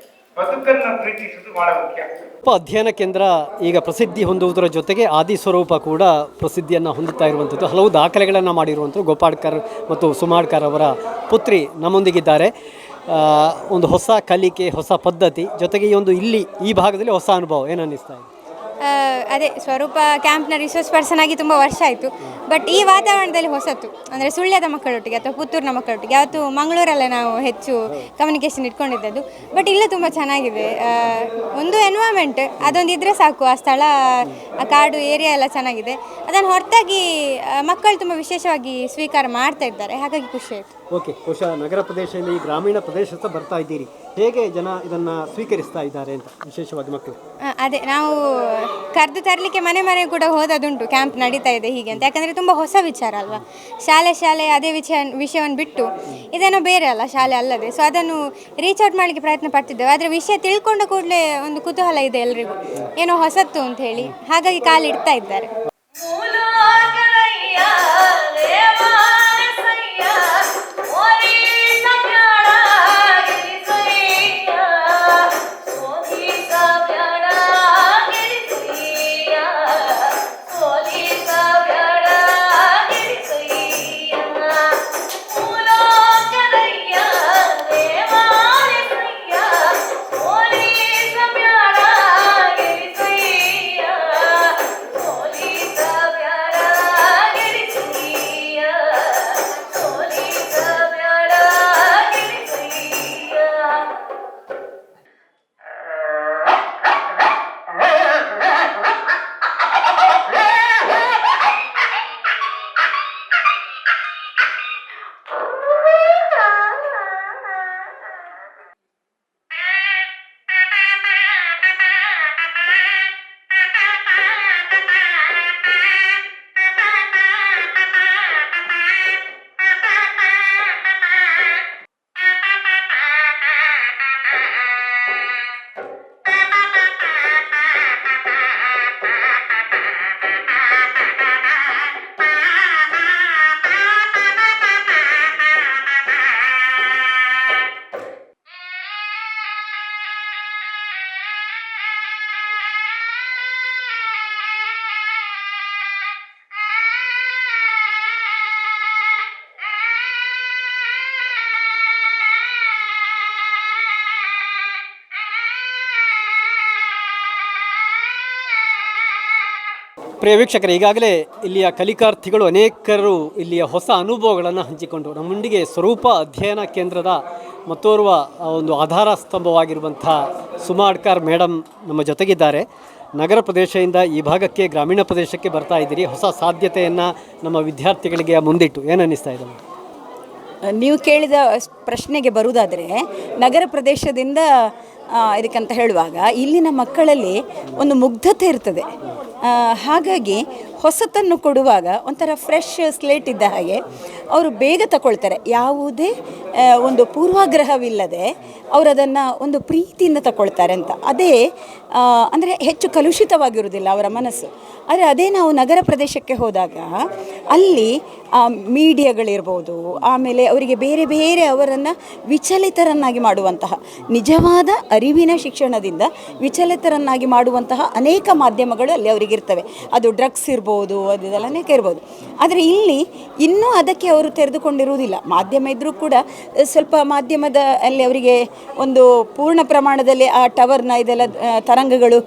ಬದುಕನ್ನು ಪ್ರೀತಿಸುವುದು ಬಹಳ ಮುಖ್ಯ. ಅಧ್ಯಯನ ಕೇಂದ್ರ ಈಗ ಪ್ರಸಿದ್ಧಿ ಹೊಂದುವುದರ ಜೊತೆಗೆ ಆದಿಸ್ವರೂಪ ಕೂಡ ಪ್ರಸಿದ್ಧಿಯನ್ನು ಹೊಂದುತ್ತಾ ಇರುವಂಥದ್ದು. ಹಲವು ದಾಖಲೆಗಳನ್ನು ಮಾಡಿರುವಂಥದ್ದು ಗೋಪಾಳ್ಕರ್ ಮತ್ತು ಸುಮಾಳ್ಕರ್ ಅವರ ಪುತ್ರಿ ನಮ್ಮೊಂದಿಗಿದ್ದಾರೆ. ಒಂದು ಹೊಸ ಕಲಿಕೆ, ಹೊಸ ಪದ್ಧತಿ, ಜೊತೆಗೆ ಈ ಭಾಗದಲ್ಲಿ ಹೊಸ ಅನುಭವ ಏನು ಅನ್ನಿಸ್ತಾ ಇದೆ? ಅದೇ ಸ್ವರೂಪ ಕ್ಯಾಂಪ್ನ ರಿಸೋರ್ಸ್ ಪರ್ಸನ್ ಆಗಿ ತುಂಬ ವರ್ಷ ಆಯಿತು. ಬಟ್ ಈ ವಾತಾವರಣದಲ್ಲಿ ಹೊಸತು, ಅಂದರೆ ಸುಳ್ಯದ ಮಕ್ಕಳೊಟ್ಟಿಗೆ ಅಥವಾ ಪುತ್ತೂರಿನ ಮಕ್ಕಳೊಟ್ಟಿಗೆ. ಅವತ್ತು ಮಂಗಳೂರಲ್ಲೇ ನಾವು ಹೆಚ್ಚು ಕಮ್ಯುನಿಕೇಷನ್ ಇಟ್ಕೊಂಡಿದ್ದದ್ದು. ಬಟ್ ಇಲ್ಲೇ ತುಂಬ ಚೆನ್ನಾಗಿದೆ. ಒಂದು ಎನ್ವೈರ್ಮೆಂಟ್ ಅದೊಂದು ಇದ್ದರೆ ಸಾಕು, ಆ ಸ್ಥಳ, ಆ ಕಾಡು ಏರಿಯಾ ಎಲ್ಲ ಚೆನ್ನಾಗಿದೆ. ಅದನ್ನು ಹೊರತಾಗಿ ಮಕ್ಕಳು ತುಂಬ ವಿಶೇಷವಾಗಿ ಸ್ವೀಕಾರ ಮಾಡ್ತಾ ಇದ್ದಾರೆ, ಹಾಗಾಗಿ ಖುಷಿ ಆಯಿತು. ಓಕೆ, ಬಹುಶಃ ನಗರ ಪ್ರದೇಶದಲ್ಲಿ ಗ್ರಾಮೀಣ ಪ್ರದೇಶ ಬರ್ತಾ ಇದ್ದೀರಿ, ಹೇಗೆ ಜನ ಇದನ್ನು ಸ್ವೀಕರಿಸ್ತಾ ಇದ್ದಾರೆ ಅಂತ, ವಿಶೇಷವಾಗಿ ಮಕ್ಕಳು? ಅದೇ ನಾವು ಕರೆದು ತರಲಿಕ್ಕೆ ಮನೆ ಕೂಡ ಹೋದದುಂಟು, ಕ್ಯಾಂಪ್ ನಡೀತಾ ಇದೆ ಹೀಗೆ ಅಂತ. ಯಾಕಂದರೆ ತುಂಬ ಹೊಸ ವಿಚಾರ ಅಲ್ವಾ, ಶಾಲೆ ಅದೇ ವಿಷಯವನ್ನು ಬಿಟ್ಟು ಇದೇನೋ ಬೇರೆ ಅಲ್ಲ, ಶಾಲೆ ಅಲ್ಲದೆ. ಸೊ ಅದನ್ನು ರೀಚ್ ಔಟ್ ಮಾಡಲಿಕ್ಕೆ ಪ್ರಯತ್ನ ಪಡ್ತಿದ್ದೇವೆ. ಆದರೆ ವಿಷಯ ತಿಳ್ಕೊಂಡ ಕೂಡಲೇ ಒಂದು ಕುತೂಹಲ ಇದೆ ಎಲ್ರಿಗೂ, ಏನೋ ಹೊಸತ್ತು ಅಂತ ಹೇಳಿ, ಹಾಗಾಗಿ ಕಾಲಿಡ್ತಾ ಇದ್ದಾರೆ. ಪ್ರಿಯ ವೀಕ್ಷಕರೇ, ಈಗಾಗಲೇ ಇಲ್ಲಿಯ ಕಲಿಕಾರ್ಥಿಗಳು ಅನೇಕರು ಇಲ್ಲಿಯ ಹೊಸ ಅನುಭವಗಳನ್ನು ಹಂಚಿಕೊಂಡು ನಮ್ಮೊಂದಿಗೆ ಸ್ವರೂಪ ಅಧ್ಯಯನ ಕೇಂದ್ರದ ಮತ್ತೋರ್ವ ಒಂದು ಆಧಾರ ಸ್ತಂಭವಾಗಿರುವಂಥ ಸುಮಾಳ್ಕರ್ ಮೇಡಮ್ ನಮ್ಮ ಜೊತೆಗಿದ್ದಾರೆ. ನಗರ ಪ್ರದೇಶದಿಂದ ಈ ಭಾಗಕ್ಕೆ, ಗ್ರಾಮೀಣ ಪ್ರದೇಶಕ್ಕೆ ಬರ್ತಾ ಇದ್ದೀರಿ, ಹೊಸ ಸಾಧ್ಯತೆಯನ್ನು ನಮ್ಮ ವಿದ್ಯಾರ್ಥಿಗಳಿಗೆ ಮುಂದಿಟ್ಟು ಏನು ಅನ್ನಿಸ್ತಾ ಇದೆ? ನೀವು ಕೇಳಿದ ಪ್ರಶ್ನೆಗೆ ಬರುವುದಾದರೆ, ನಗರ ಪ್ರದೇಶದಿಂದ ಇದಕ್ಕಂತ ಹೇಳುವಾಗ ಇಲ್ಲಿನ ಮಕ್ಕಳಲ್ಲಿ ಒಂದು ಮುಗ್ಧತೆ ಇರ್ತದೆ. ಹಾಗಾಗಿ ಹೊಸತನ್ನು ಕೊಡುವಾಗ ಒಂಥರ ಫ್ರೆಶ್ ಸ್ಲೇಟ್ ಇದ್ದ ಹಾಗೆ ಅವರು ಬೇಗ ತಗೊಳ್ತಾರೆ. ಯಾವುದೇ ಒಂದು ಪೂರ್ವಾಗ್ರಹವಿಲ್ಲದೆ ಅವರು ಅದನ್ನು ಒಂದು ಪ್ರೀತಿಯಿಂದ ತಗೊಳ್ತಾರೆ ಅಂತ. ಅದೇ ಅಂದರೆ ಹೆಚ್ಚು ಕಲುಷಿತವಾಗಿರುವುದಿಲ್ಲ ಅವರ ಮನಸ್ಸು. ಆದರೆ ಅದೇ ನಾವು ನಗರ ಪ್ರದೇಶಕ್ಕೆ ಹೋದಾಗ ಅಲ್ಲಿ ಮೀಡಿಯಾಗಳಿರ್ಬೋದು, ಆಮೇಲೆ ಅವರಿಗೆ ಬೇರೆ ಬೇರೆ ಅವರನ್ನು ವಿಚಲಿತರನ್ನಾಗಿ ಮಾಡುವಂತಹ, ನಿಜವಾದ ಅರಿವಿನ ಶಿಕ್ಷಣದಿಂದ ವಿಚಲಿತರನ್ನಾಗಿ ಮಾಡುವಂತಹ ಅನೇಕ ಮಾಧ್ಯಮಗಳು ಅಲ್ಲಿ ಅವರಿಗಿರ್ತವೆ. ಅದು ಡ್ರಗ್ಸ್ ಇರ್ಬೋದು, ಅದೆಲ್ಲ ಅನೇಕ ಇರ್ಬೋದು. ಆದರೆ ಇಲ್ಲಿ ಇನ್ನೂ ಅದಕ್ಕೆ ಅವರು ತೆರೆದುಕೊಂಡಿರುವುದಿಲ್ಲ. ಮಾಧ್ಯಮ ಇದ್ದರೂ ಕೂಡ ಸ್ವಲ್ಪ ಮಾಧ್ಯಮದ ಅಲ್ಲಿ ಅವರಿಗೆ ಒಂದು ಪೂರ್ಣ ಪ್ರಮಾಣದಲ್ಲಿ ಆ ಟವರ್ನ ಇದೆಲ್ಲ ತರಂಗಗಳು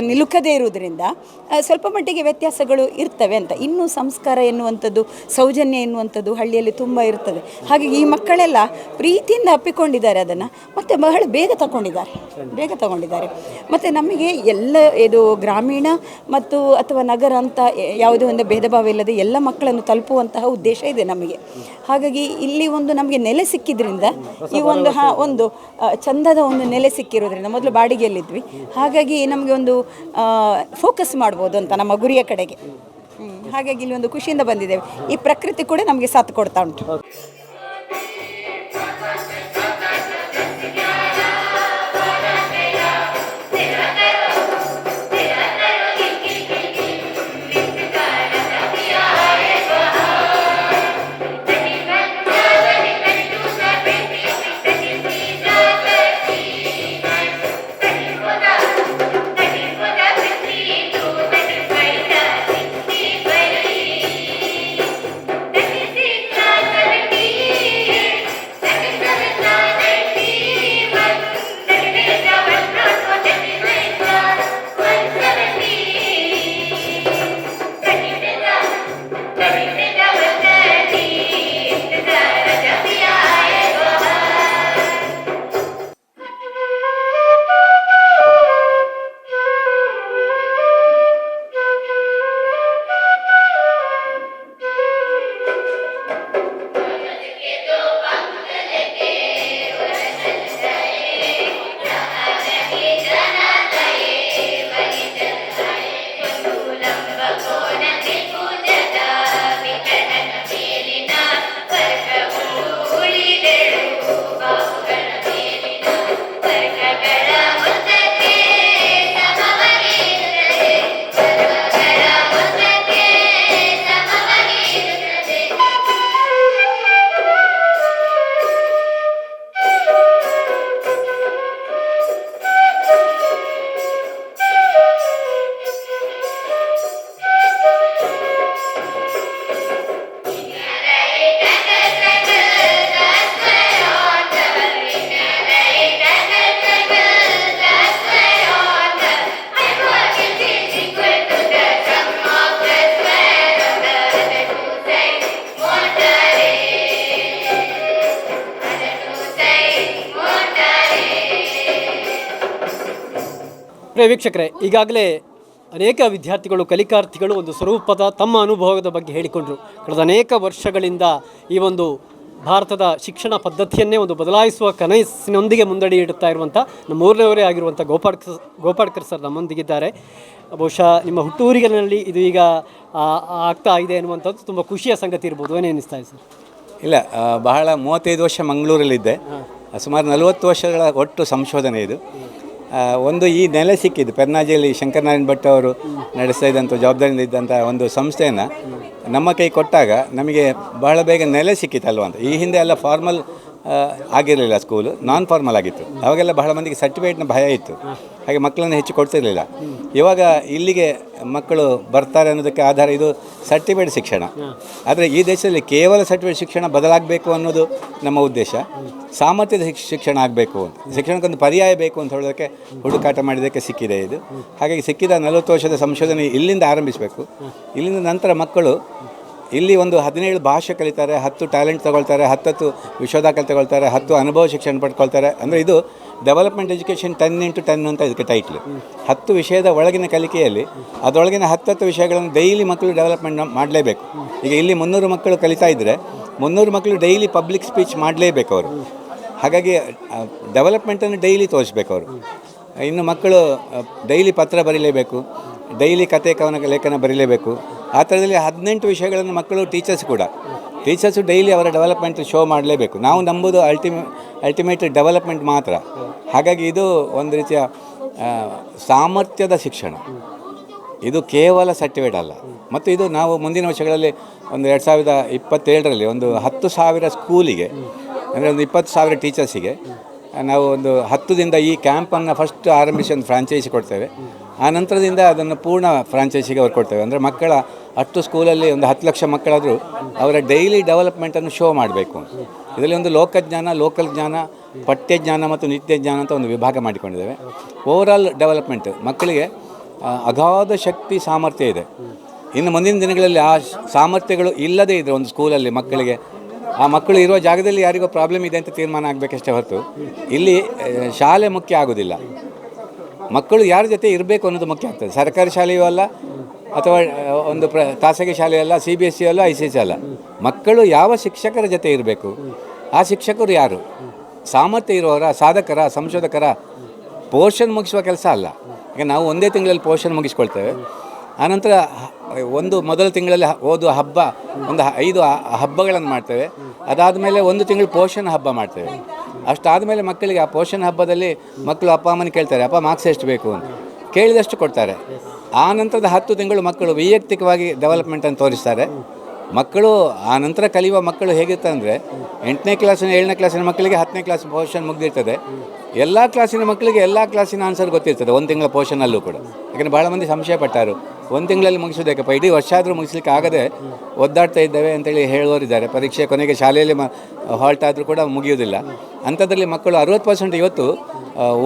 ನಿಲುಕದೇ ಇರುವುದರಿಂದ ಸ್ವಲ್ಪ ಮಟ್ಟಿಗೆ ವ್ಯತ್ಯಾಸಗಳು ಇರ್ತವೆ ಅಂತ. ಇನ್ನೂ ಸಂಸ್ಕಾರ ಎನ್ನುವಂಥದ್ದು, ಸೌಜನ್ಯ ಎನ್ನುವಂಥದ್ದು ಹಳ್ಳಿಯಲ್ಲಿ ತುಂಬ ಇರ್ತದೆ. ಹಾಗಾಗಿ ಈ ಮಕ್ಕಳೆಲ್ಲ ಪ್ರೀತಿಯಿಂದ ಅಪ್ಪಿಕೊಂಡಿದ್ದಾರೆ ಅದನ್ನು, ಮತ್ತು ಬಹಳ ಬೇಗ ತಗೊಂಡಿದ್ದಾರೆ. ಮತ್ತು ನಮಗೆ ಎಲ್ಲ ಇದು ಗ್ರಾಮೀಣ ಮತ್ತು ಅಥವಾ ನಗರ ಅಂತ ಯಾವುದೇ ಒಂದು ಭೇದ ಭಾವ ಇಲ್ಲದೆ ಎಲ್ಲ ಮಕ್ಕಳನ್ನು ತಲುಪುವಂತಹ ಉದ್ದೇಶ ಇದೆ ನಮಗೆ. ಹಾಗಾಗಿ ಇಲ್ಲಿ ಒಂದು ನಮಗೆ ನೆಲೆ ಸಿಕ್ಕಿದ್ರಿಂದ, ಈ ಒಂದು ಚಂದದ ಒಂದು ನೆಲೆ ಸಿಕ್ಕಿರೋದ್ರಿಂದ, ಮೊದಲು ಬಾಡಿಗೆಯಲ್ಲಿದ್ವಿ, ಹಾಗಾಗಿ ನಮಗೆ ಒಂದು ಫೋಕಸ್ ಮಾಡ್ಬೋದು ಅಂತ ನಮ್ಮ ಗುರಿಯ ಕಡೆಗೆ. ಹಾಗಾಗಿ ಇಲ್ಲಿ ಒಂದು ಖುಷಿಯಿಂದ ಬಂದಿದ್ದೇವೆ. ಈ ಪ್ರಕೃತಿ ಕೂಡ ನಮಗೆ ಸಾಥ್ ಕೊಡ್ತಾ ಉಂಟು. ಪ್ರಿಯ ವೀಕ್ಷಕರೇ, ಈಗಾಗಲೇ ಅನೇಕ ವಿದ್ಯಾರ್ಥಿಗಳು, ಕಲಿಕಾರ್ಥಿಗಳು ಒಂದು ಸ್ವರೂಪದ ತಮ್ಮ ಅನುಭವದ ಬಗ್ಗೆ ಹೇಳಿಕೊಂಡರು. ಕಳೆದ ಅನೇಕ ವರ್ಷಗಳಿಂದ ಈ ಒಂದು ಭಾರತದ ಶಿಕ್ಷಣ ಪದ್ಧತಿಯನ್ನೇ ಒಂದು ಬದಲಾಯಿಸುವ ಕನಸಿನೊಂದಿಗೆ ಮುನ್ನಡೆ ಇಡುತ್ತಾ ಇರುವಂಥ ನಮ್ಮ ಮೂರನೇವರೇ ಆಗಿರುವಂಥ ಗೋಪಾಡ್ಕರ್ ಸರ್ ನಮ್ಮೊಂದಿಗಿದ್ದಾರೆ. ಬಹುಶಃ ನಿಮ್ಮ ಹುಟ್ಟೂರಿನಲ್ಲಿ ಇದು ಈಗ ಆಗ್ತಾ ಇದೆ ಅನ್ನುವಂಥದ್ದು ತುಂಬ ಖುಷಿಯ ಸಂಗತಿ ಇರ್ಬೋದು. ಏನೇನಿಸ್ತಾ ಇದೆ ಸರ್? ಇಲ್ಲ, ಬಹಳ 35 ವರ್ಷ ಮಂಗಳೂರಲ್ಲಿದ್ದೆ. ಸುಮಾರು 40 ವರ್ಷಗಳ ಒಟ್ಟು ಸಂಶೋಧನೆ ಇದು. ಒಂದು ಈ ನೆಲೆ ಸಿಕ್ಕಿದ್ದು ಪೆರ್ನಾಜಿಯಲ್ಲಿ ಶಂಕರನಾರಾಯಣ ಭಟ್ ಅವರು ನಡೆಸ್ತಾ ಇದ್ದಂಥ ಜವಾಬ್ದಾರಿಯಿಂದ ಇದ್ದಂಥ ಒಂದು ಸಂಸ್ಥೆಯನ್ನು ನಮ್ಮ ಕೈ ಕೊಟ್ಟಾಗ ನಮಗೆ ಬಹಳ ಬೇಗ ನೆಲೆ ಸಿಕ್ಕಿತ್ತಲ್ವ ಅಂತ. ಈ ಹಿಂದೆ ಎಲ್ಲ ಫಾರ್ಮಲ್ ಆಗಿರಲಿಲ್ಲ, ಸ್ಕೂಲು ನಾನ್ ಫಾರ್ಮಲ್ ಆಗಿತ್ತು. ಅವಾಗೆಲ್ಲ ಬಹಳ ಮಂದಿಗೆ ಸರ್ಟಿಫಿಕೇಟ್ನ ಭಯ ಇತ್ತು, ಹಾಗೆ ಮಕ್ಕಳನ್ನು ಹೆಚ್ಚು ಕೊಡ್ತಿರಲಿಲ್ಲ. ಇವಾಗ ಇಲ್ಲಿಗೆ ಮಕ್ಕಳು ಬರ್ತಾರೆ ಅನ್ನೋದಕ್ಕೆ ಆಧಾರ ಇದು ಸರ್ಟಿಫಿಕೇಟ್ ಶಿಕ್ಷಣ. ಆದರೆ ಈ ದೇಶದಲ್ಲಿ ಕೇವಲ ಸರ್ಟಿಫಿಕೇಟ್ ಶಿಕ್ಷಣ ಬದಲಾಗಬೇಕು ಅನ್ನೋದು ನಮ್ಮ ಉದ್ದೇಶ. ಸಾಮರ್ಥ್ಯದ ಶಿಕ್ಷಣ ಆಗಬೇಕು ಅಂತ, ಶಿಕ್ಷಣಕ್ಕೊಂದು ಪರ್ಯಾಯ ಬೇಕು ಅಂತ ಹೇಳೋದಕ್ಕೆ ಹುಡುಕಾಟ ಮಾಡಿದ್ದಕ್ಕೆ ಸಿಕ್ಕಿದೆ ಇದು. ಹಾಗಾಗಿ ಸಿಕ್ಕಿದ 40 ವರ್ಷದ ಸಂಶೋಧನೆ ಇಲ್ಲಿಂದ ಆರಂಭಿಸಬೇಕು. ಇಲ್ಲಿಂದ ನಂತರ ಮಕ್ಕಳು ಇಲ್ಲಿ ಒಂದು 17 ಭಾಷೆ ಕಲಿತಾರೆ, 10 ಟ್ಯಾಲೆಂಟ್ ತಗೊಳ್ತಾರೆ, 10 ವಿಶ್ವದಾಖಲೆ ತಗೊಳ್ತಾರೆ, 10 ಅನುಭವ ಶಿಕ್ಷಣ ಪಡ್ಕೊಳ್ತಾರೆ. ಅಂದರೆ ಇದು ಡೆವಲಪ್ಮೆಂಟ್ ಎಜುಕೇಷನ್ 10x10 ಅಂತ ಇದಕ್ಕೆ ಟೈಟ್ಲು. 10 ವಿಷಯದ ಒಳಗಿನ ಕಲಿಕೆಯಲ್ಲಿ ಅದರೊಳಗಿನ 10 ವಿಷಯಗಳನ್ನು ಡೈಲಿ ಮಕ್ಕಳು ಡೆವಲಪ್ಮೆಂಟ್ ಮಾಡಲೇಬೇಕು. ಈಗ ಇಲ್ಲಿ 300 ಮಕ್ಕಳು ಕಲಿತಾ ಇದ್ದರೆ 300 ಮಕ್ಕಳು ಡೈಲಿ ಪಬ್ಲಿಕ್ ಸ್ಪೀಚ್ ಮಾಡಲೇಬೇಕು ಅವರು. ಹಾಗಾಗಿ ಡೆವಲಪ್ಮೆಂಟನ್ನು ಡೈಲಿ ತೋರಿಸ್ಬೇಕು ಅವರು. ಇನ್ನು ಮಕ್ಕಳು ಡೈಲಿ ಪತ್ರ ಬರೀಲೇಬೇಕು, ಡೈಲಿ ಕತೆ ಕವನ ಲೇಖನ ಬರೀಲೇಬೇಕು. ಆ ಥರದಲ್ಲಿ 18 ವಿಷಯಗಳನ್ನು ಮಕ್ಕಳು ಟೀಚರ್ಸು ಡೈಲಿ ಅವರ ಡೆವಲಪ್ಮೆಂಟ್ ಶೋ ಮಾಡಲೇಬೇಕು. ನಾವು ನಂಬುದು ಅಲ್ಟಿಮೇಟ್ ಡೆವಲಪ್ಮೆಂಟ್ ಮಾತ್ರ. ಹಾಗಾಗಿ ಇದು ಒಂದು ರೀತಿಯ ಸಾಮರ್ಥ್ಯದ ಶಿಕ್ಷಣ, ಇದು ಕೇವಲ ಸರ್ಟಿಫಿಕೇಟ್ ಅಲ್ಲ. ಮತ್ತು ಇದು ನಾವು ಮುಂದಿನ ವರ್ಷಗಳಲ್ಲಿ ಒಂದು 2027ರಲ್ಲಿ ಒಂದು 10,000 ಸ್ಕೂಲಿಗೆ, ಅಂದರೆ ಒಂದು 20,000 ಟೀಚರ್ಸಿಗೆ ನಾವು ಒಂದು 10ದಿಂದ ಈ ಕ್ಯಾಂಪನ್ನು ಫಸ್ಟ್ ಆರಂಭಿಸಿ ಒಂದು ಫ್ರಾಂಚೈಸಿ ಕೊಡ್ತೇವೆ. ಆ ನಂತರದಿಂದ ಅದನ್ನು ಪೂರ್ಣ ಫ್ರಾಂಚೈಸಿಗೆ ಅವ್ರು ಕೊಡ್ತೇವೆ. ಅಂದರೆ ಮಕ್ಕಳ ಅಷ್ಟು ಸ್ಕೂಲಲ್ಲಿ ಒಂದು 10 ಲಕ್ಷ ಮಕ್ಕಳಾದರೂ ಅವರ ಡೈಲಿ ಡೆವಲಪ್ಮೆಂಟನ್ನು ಶೋ ಮಾಡಬೇಕು. ಇದರಲ್ಲಿ ಒಂದು ಲೋಕಜ್ಞಾನ, ಲೋಕಲ್ ಜ್ಞಾನ, ಪಠ್ಯ ಜ್ಞಾನ ಮತ್ತು ನಿತ್ಯ ಜ್ಞಾನ ಅಂತ ಒಂದು ವಿಭಾಗ ಮಾಡಿಕೊಂಡಿದ್ದೇವೆ. ಓವರಾಲ್ ಡೆವಲಪ್ಮೆಂಟ್ ಮಕ್ಕಳಿಗೆ ಅಗಾಧ ಶಕ್ತಿ ಸಾಮರ್ಥ್ಯ ಇದೆ. ಇನ್ನು ಮುಂದಿನ ದಿನಗಳಲ್ಲಿ ಆ ಸಾಮರ್ಥ್ಯಗಳು ಇಲ್ಲದೇ ಇದ್ದರೆ ಒಂದು ಸ್ಕೂಲಲ್ಲಿ ಮಕ್ಕಳಿಗೆ, ಆ ಮಕ್ಕಳು ಇರುವ ಜಾಗದಲ್ಲಿ ಯಾರಿಗೋ ಪ್ರಾಬ್ಲಮ್ ಇದೆ ಅಂತ ತೀರ್ಮಾನ ಆಗಬೇಕಷ್ಟೇ ಹೊರತು ಇಲ್ಲಿ ಶಾಲೆ ಮುಖ್ಯ ಆಗೋದಿಲ್ಲ. ಮಕ್ಕಳು ಯಾರ ಜೊತೆ ಇರಬೇಕು ಅನ್ನೋದು ಮುಖ್ಯ ಆಗ್ತದೆ. ಸರ್ಕಾರಿ ಶಾಲೆಯೂ ಅಲ್ಲ ಅಥವಾ ಒಂದು ಖಾಸಗಿ ಶಾಲೆ ಅಲ್ಲ, CBSE ಅಲ್ಲ, ICSE ಅಲ್ಲ. ಮಕ್ಕಳು ಯಾವ ಶಿಕ್ಷಕರ ಜೊತೆ ಇರಬೇಕು, ಆ ಶಿಕ್ಷಕರು ಯಾರು, ಸಾಮರ್ಥ್ಯ ಇರುವವರ, ಸಾಧಕರ, ಸಂಶೋಧಕರ. ಪೋರ್ಷನ್ ಮುಗಿಸುವ ಕೆಲಸ ಅಲ್ಲ. ಈಗ ನಾವು ಒಂದೇ ತಿಂಗಳಲ್ಲಿ ಪೋರ್ಷನ್ ಮುಗಿಸ್ಕೊಳ್ತೇವೆ. ಆನಂತರ ಮೊದಲ ತಿಂಗಳಲ್ಲಿ ಓದುವ ಹಬ್ಬ, ಒಂದು 5 ಹಬ್ಬಗಳನ್ನು ಮಾಡ್ತೇವೆ. ಅದಾದಮೇಲೆ 1 ತಿಂಗಳು ಪೋಷಣ ಹಬ್ಬ ಮಾಡ್ತೇವೆ. ಅಷ್ಟಾದಮೇಲೆ ಮಕ್ಕಳಿಗೆ ಆ ಪೋಷಣ ಹಬ್ಬದಲ್ಲಿ ಮಕ್ಕಳು ಅಪ್ಪ ಅಮ್ಮನ ಕೇಳ್ತಾರೆ, ಅಪ್ಪ ಮಾರ್ಕ್ಸ್ ಎಷ್ಟು ಬೇಕು ಅಂತ. ಕೇಳಿದಷ್ಟು ಕೊಡ್ತಾರೆ. ಆ ನಂತರದ 10 ತಿಂಗಳು ಮಕ್ಕಳು ವೈಯಕ್ತಿಕವಾಗಿ ಡೆವಲಪ್ಮೆಂಟನ್ನು ತೋರಿಸ್ತಾರೆ. ಮಕ್ಕಳು ಆ ನಂತರ ಕಲಿಯುವ ಮಕ್ಕಳು ಹೇಗಿರ್ತಾರೆ ಅಂದರೆ 8ನೇ ಕ್ಲಾಸಿನ 7ನೇ ಕ್ಲಾಸಿನ ಮಕ್ಕಳಿಗೆ 10ನೇ ಕ್ಲಾಸ್ ಪೋರ್ಷನ್ ಮುಗಿದಿರ್ತದೆ. ಎಲ್ಲ ಕ್ಲಾಸಿನ ಮಕ್ಕಳಿಗೆ ಎಲ್ಲ ಕ್ಲಾಸಿನ ಆನ್ಸರ್ ಗೊತ್ತಿರ್ತದೆ 1 ತಿಂಗಳ ಪೋರ್ಷನಲ್ಲೂ ಕೂಡ. ಯಾಕಂದರೆ ಭಾಳ ಮಂದಿ ಸಂಶಯ ಪಟ್ಟರು, 1 ತಿಂಗಳಲ್ಲಿ ಮುಗಿಸೋದಕ್ಕಪ್ಪ, ಇಡೀ ವರ್ಷ ಆದರೂ ಮುಗಿಸ್ಲಿಕ್ಕೆ ಆಗದೆ ಒದ್ದಾಡ್ತಾ ಇದ್ದೇವೆ ಅಂತೇಳಿ ಹೇಳುವವರಿದ್ದಾರೆ. ಪರೀಕ್ಷೆ ಕೊನೆಗೆ ಶಾಲೆಯಲ್ಲಿ ಹಾಲ್ಟ್ ಆದರೂ ಕೂಡ ಮುಗಿಯೋದಿಲ್ಲ. ಅಂಥದ್ರಲ್ಲಿ ಮಕ್ಕಳು 60% ಇವತ್ತು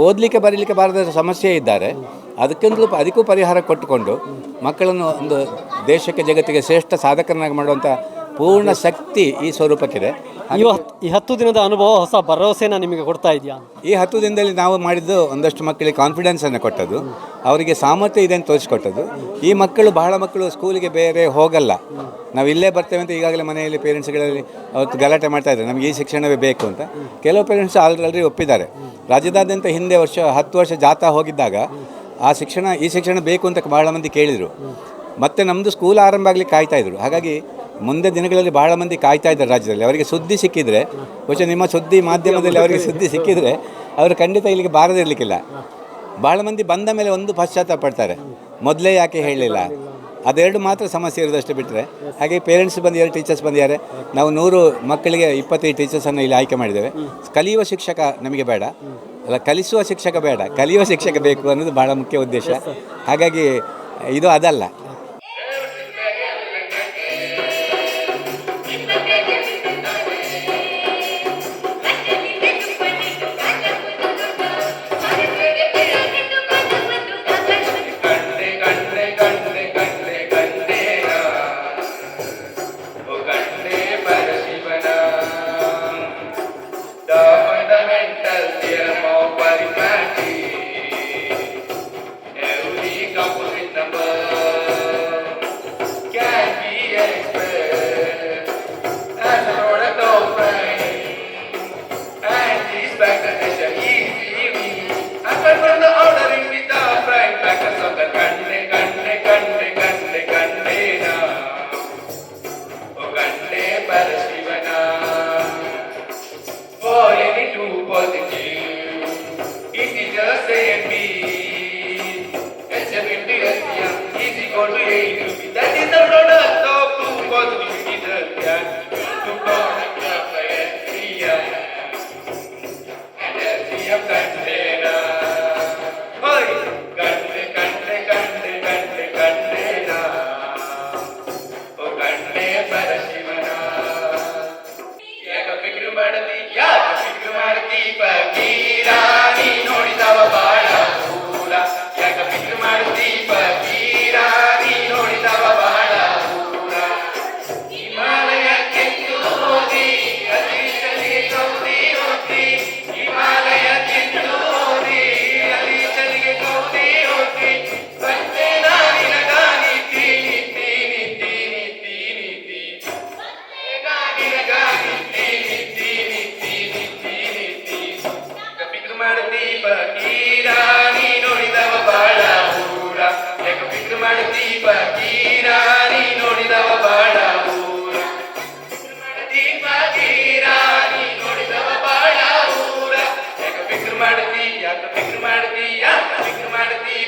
ಓದಲಿಕ್ಕೆ ಬರೀಲಿಕ್ಕೆ ಬಾರದ ಸಮಸ್ಯೆ ಇದ್ದಾರೆ. ಅದಕ್ಕೂ ಪರಿಹಾರ ಕೊಟ್ಟುಕೊಂಡು ಮಕ್ಕಳನ್ನು ಒಂದು ದೇಶಕ್ಕೆ, ಜಗತ್ತಿಗೆ ಶ್ರೇಷ್ಠ ಸಾಧಕರನ್ನಾಗಿ ಮಾಡುವಂಥ ಪೂರ್ಣ ಶಕ್ತಿ ಈ ಸ್ವರೂಪಕ್ಕಿದೆ. ಈ 10 ದಿನದ ಅನುಭವ ಹೊಸ ಭರವಸೆನ ನಿಮಗೆ ಕೊಡ್ತಾ ಇದೆಯಾ? ಈ 10 ದಿನದಲ್ಲಿ ನಾವು ಮಾಡಿದ್ದು ಒಂದಷ್ಟು ಮಕ್ಕಳಿಗೆ ಕಾನ್ಫಿಡೆನ್ಸನ್ನು ಕೊಟ್ಟದ್ದು, ಅವರಿಗೆ ಸಾಮರ್ಥ್ಯ ಇದೆ ಅಂತ ತೋರಿಸ್ಕೊಟ್ಟದ್ದು. ಈ ಬಹಳ ಮಕ್ಕಳು ಸ್ಕೂಲಿಗೆ ಬೇರೆ ಹೋಗಲ್ಲ, ನಾವು ಇಲ್ಲೇ ಬರ್ತೇವೆ ಅಂತ ಈಗಾಗಲೇ ಮನೆಯಲ್ಲಿ ಪೇರೆಂಟ್ಸ್ಗಳಲ್ಲಿ ಅವತ್ತು ಗಲಾಟೆ ಮಾಡ್ತಾ ಇದ್ದಾರೆ, ನಮಗೆ ಈ ಶಿಕ್ಷಣವೇ ಬೇಕು ಅಂತ. ಕೆಲವು ಪೇರೆಂಟ್ಸ್ ಆಲ್ರೆಡಿ ಒಪ್ಪಿದ್ದಾರೆ. ರಾಜ್ಯದಾದ್ಯಂತ ಹಿಂದೆ 10 ವರ್ಷ ಜಾಥಾ ಹೋಗಿದ್ದಾಗ ಈ ಶಿಕ್ಷಣ ಬೇಕು ಅಂತ ಬಹಳ ಮಂದಿ ಕೇಳಿದರು. ಮತ್ತು ನಮ್ಮದು ಸ್ಕೂಲ್ ಆರಂಭ ಆಗಲಿಕ್ಕೆ ಕಾಯ್ತಾಯಿದ್ರು. ಹಾಗಾಗಿ ಮುಂದೆ ದಿನಗಳಲ್ಲಿ ಬಹಳ ಮಂದಿ ಕಾಯ್ತಾ ಇದ್ದಾರೆ ರಾಜ್ಯದಲ್ಲಿ. ಅವರಿಗೆ ಸುದ್ದಿ ಸಿಕ್ಕಿದರೆ, ಬಹುಶಃ ನಿಮ್ಮ ಸುದ್ದಿ ಮಾಧ್ಯಮದಲ್ಲಿ ಅವರಿಗೆ ಸುದ್ದಿ ಸಿಕ್ಕಿದರೆ ಅವರು ಖಂಡಿತ ಇಲ್ಲಿಗೆ ಬಾರದಿರಲಿಕ್ಕಿಲ್ಲ. ಭಾಳ ಮಂದಿ ಬಂದ ಮೇಲೆ ಒಂದು ಪಶ್ಚಾತ್ತಾಪ ಪಡ್ತಾರೆ, ಮೊದಲೇ ಯಾಕೆ ಹೇಳಲಿಲ್ಲ. ಅದೆರಡು ಮಾತ್ರ ಸಮಸ್ಯೆ ಇರೋದಷ್ಟು ಬಿಟ್ಟರೆ. ಹಾಗೆ ಪೇರೆಂಟ್ಸ್ ಬಂದು 2 ಟೀಚರ್ಸ್ ಬಂದಿದ್ದಾರೆ. ನಾವು 100 ಮಕ್ಕಳಿಗೆ 25 ಟೀಚರ್ಸನ್ನು ಇಲ್ಲಿ ಆಯ್ಕೆ ಮಾಡಿದ್ದೇವೆ. ಕಲಿಯುವ ಶಿಕ್ಷಕ ನಮಗೆ ಬೇಡ, ಕಲಿಸುವ ಶಿಕ್ಷಕ ಬೇಡ, ಕಲಿಯುವ ಶಿಕ್ಷಕ ಬೇಕು ಅನ್ನೋದು ಭಾಳ ಮುಖ್ಯ ಉದ್ದೇಶ. ಹಾಗಾಗಿ ಇದು ಅದಲ್ಲ. ಫಕೀರ ನೀ ನೋಡಿದವ ಬಾಳ ಊರ ದೀಪ ಗೀರ ನೀ ನೋಡಿದವ ಬಾಳ ಊರ ಯಾಕ ಫಿಕ್ರ್ ಮಾಡ್ತಿ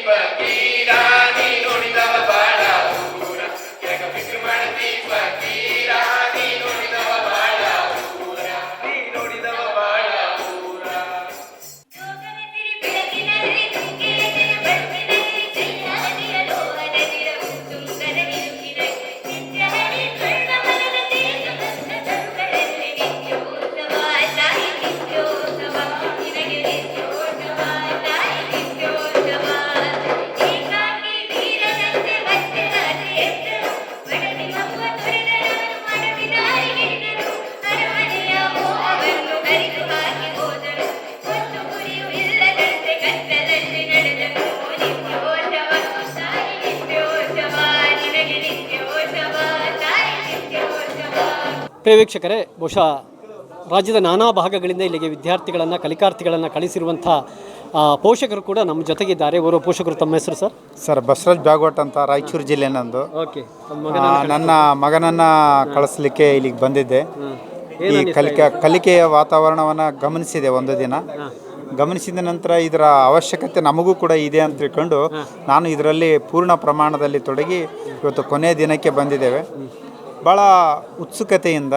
ಫಕೀರ ನೀ ನೋಡಿದವ ಬಾಳ ಊರ ಯಾಕ ಫಿಕ್ರ್ ಮಾಡ್ತಿ ಫಕೀರ ನೀ ನೋಡಿದವ ಬಾಳ ಊರ ನೀ ನೋಡಿದವ ಬಾಳ ಊರ ಪ್ರಿಯ ವೀಕ್ಷಕರೇ, ಬಹುಶಃ ರಾಜ್ಯದ ನಾನಾ ಭಾಗಗಳಿಂದ ಇಲ್ಲಿಗೆ ವಿದ್ಯಾರ್ಥಿಗಳನ್ನು ಕಲಿಕಾರ್ಥಿಗಳನ್ನು ಕಳಿಸಿರುವಂಥ ಪೋಷಕರು ಕೂಡ ನಮ್ಮ ಜೊತೆಗಿದ್ದಾರೆ. ಓರ್ವ ಪೋಷಕರು, ತಮ್ಮ ಹೆಸರು ಸರ್? ಸರ್ ಬಸವರಾಜ್ ಬಾಗೋಟ್ ಅಂತ, ರಾಯಚೂರು ಜಿಲ್ಲೆ ನಂದು. ಓಕೆ. ನನ್ನ ಮಗನನ್ನು ಕಳಿಸ್ಲಿಕ್ಕೆ ಇಲ್ಲಿಗೆ ಬಂದಿದ್ದೆ. ಈ ಕಲಿಕೆಯ ವಾತಾವರಣವನ್ನು ಗಮನಿಸಿದೆ ಒಂದು ದಿನ. ಗಮನಿಸಿದ ನಂತರ ಇದರ ಅವಶ್ಯಕತೆ ನಮಗೂ ಕೂಡ ಇದೆ ಅಂತ ತಿಳ್ಕೊಂಡು ನಾನು ಇದರಲ್ಲಿ ಪೂರ್ಣ ಪ್ರಮಾಣದಲ್ಲಿ ತೊಡಗಿ ಇವತ್ತು ಕೊನೆಯ ದಿನಕ್ಕೆ ಬಂದಿದ್ದೇವೆ. ಭಾಳ ಉತ್ಸುಕತೆಯಿಂದ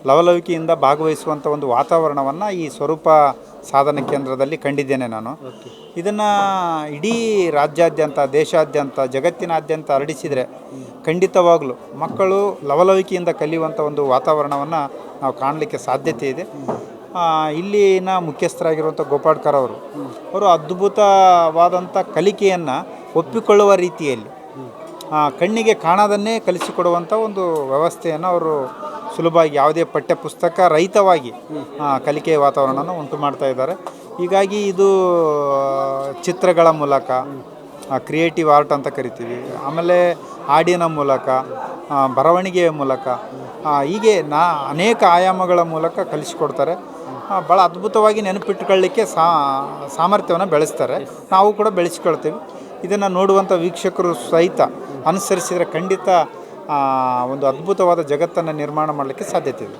ಲವಲವಿಕೆಯಿಂದ ಭಾಗವಹಿಸುವಂಥ ಒಂದು ವಾತಾವರಣವನ್ನು ಈ ಸ್ವರೂಪ ಸಾಧನ ಕೇಂದ್ರದಲ್ಲಿ ಕಂಡಿದ್ದೇನೆ ನಾನು. ಇದನ್ನು ಇಡೀ ರಾಜ್ಯಾದ್ಯಂತ, ದೇಶಾದ್ಯಂತ, ಜಗತ್ತಿನಾದ್ಯಂತ ಹರಡಿಸಿದರೆ ಖಂಡಿತವಾಗಲೂ ಮಕ್ಕಳು ಲವಲವಿಕೆಯಿಂದ ಕಲಿಯುವಂಥ ಒಂದು ವಾತಾವರಣವನ್ನು ನಾವು ಕಾಣಲಿಕ್ಕೆ ಸಾಧ್ಯತೆ ಇದೆ. ಇಲ್ಲಿನ ಮುಖ್ಯಸ್ಥರಾಗಿರುವಂಥ ಗೋಪಾಡ್ಕರ್ ಅವರು ಅದ್ಭುತವಾದಂಥ ಕಲಿಕೆಯನ್ನು ಒಪ್ಪಿಕೊಳ್ಳುವ ರೀತಿಯಲ್ಲಿ ಕಣ್ಣಿಗೆ ಕಾಣದನ್ನೇ ಕಲಿಸಿಕೊಡುವಂಥ ಒಂದು ವ್ಯವಸ್ಥೆಯನ್ನು ಅವರು ಸುಲಭವಾಗಿ ಯಾವುದೇ ಪಠ್ಯಪುಸ್ತಕ ರಹಿತವಾಗಿ ಕಲಿಕೆಯ ವಾತಾವರಣವನ್ನು ಉಂಟು ಮಾಡ್ತಾ ಇದ್ದಾರೆ. ಹೀಗಾಗಿ ಇದು ಚಿತ್ರಗಳ ಮೂಲಕ, ಕ್ರಿಯೇಟಿವ್ ಆರ್ಟ್ ಅಂತ ಕರಿತೀವಿ, ಆಮೇಲೆ ಹಾಡಿನ ಮೂಲಕ, ಬರವಣಿಗೆಯ ಮೂಲಕ, ಹೀಗೆ ಅನೇಕ ಆಯಾಮಗಳ ಮೂಲಕ ಕಲಿಸಿಕೊಡ್ತಾರೆ. ಭಾಳ ಅದ್ಭುತವಾಗಿ ನೆನಪಿಟ್ಟುಕೊಳ್ಳಲಿಕ್ಕೆ ಸಾಮರ್ಥ್ಯವನ್ನು ಬೆಳೆಸ್ತಾರೆ. ನಾವು ಕೂಡ ಬೆಳೆಸ್ಕೊಳ್ತೀವಿ. ಇದನ್ನು ನೋಡುವಂಥ ವೀಕ್ಷಕರು ಸಹಿತ ಅನುಸರಿಸಿದರೆ ಖಂಡಿತ ಒಂದು ಅದ್ಭುತವಾದ ಜಗತ್ತನ್ನು ನಿರ್ಮಾಣ ಮಾಡಲಿಕ್ಕೆ ಸಾಧ್ಯತೆ ಇದೆ.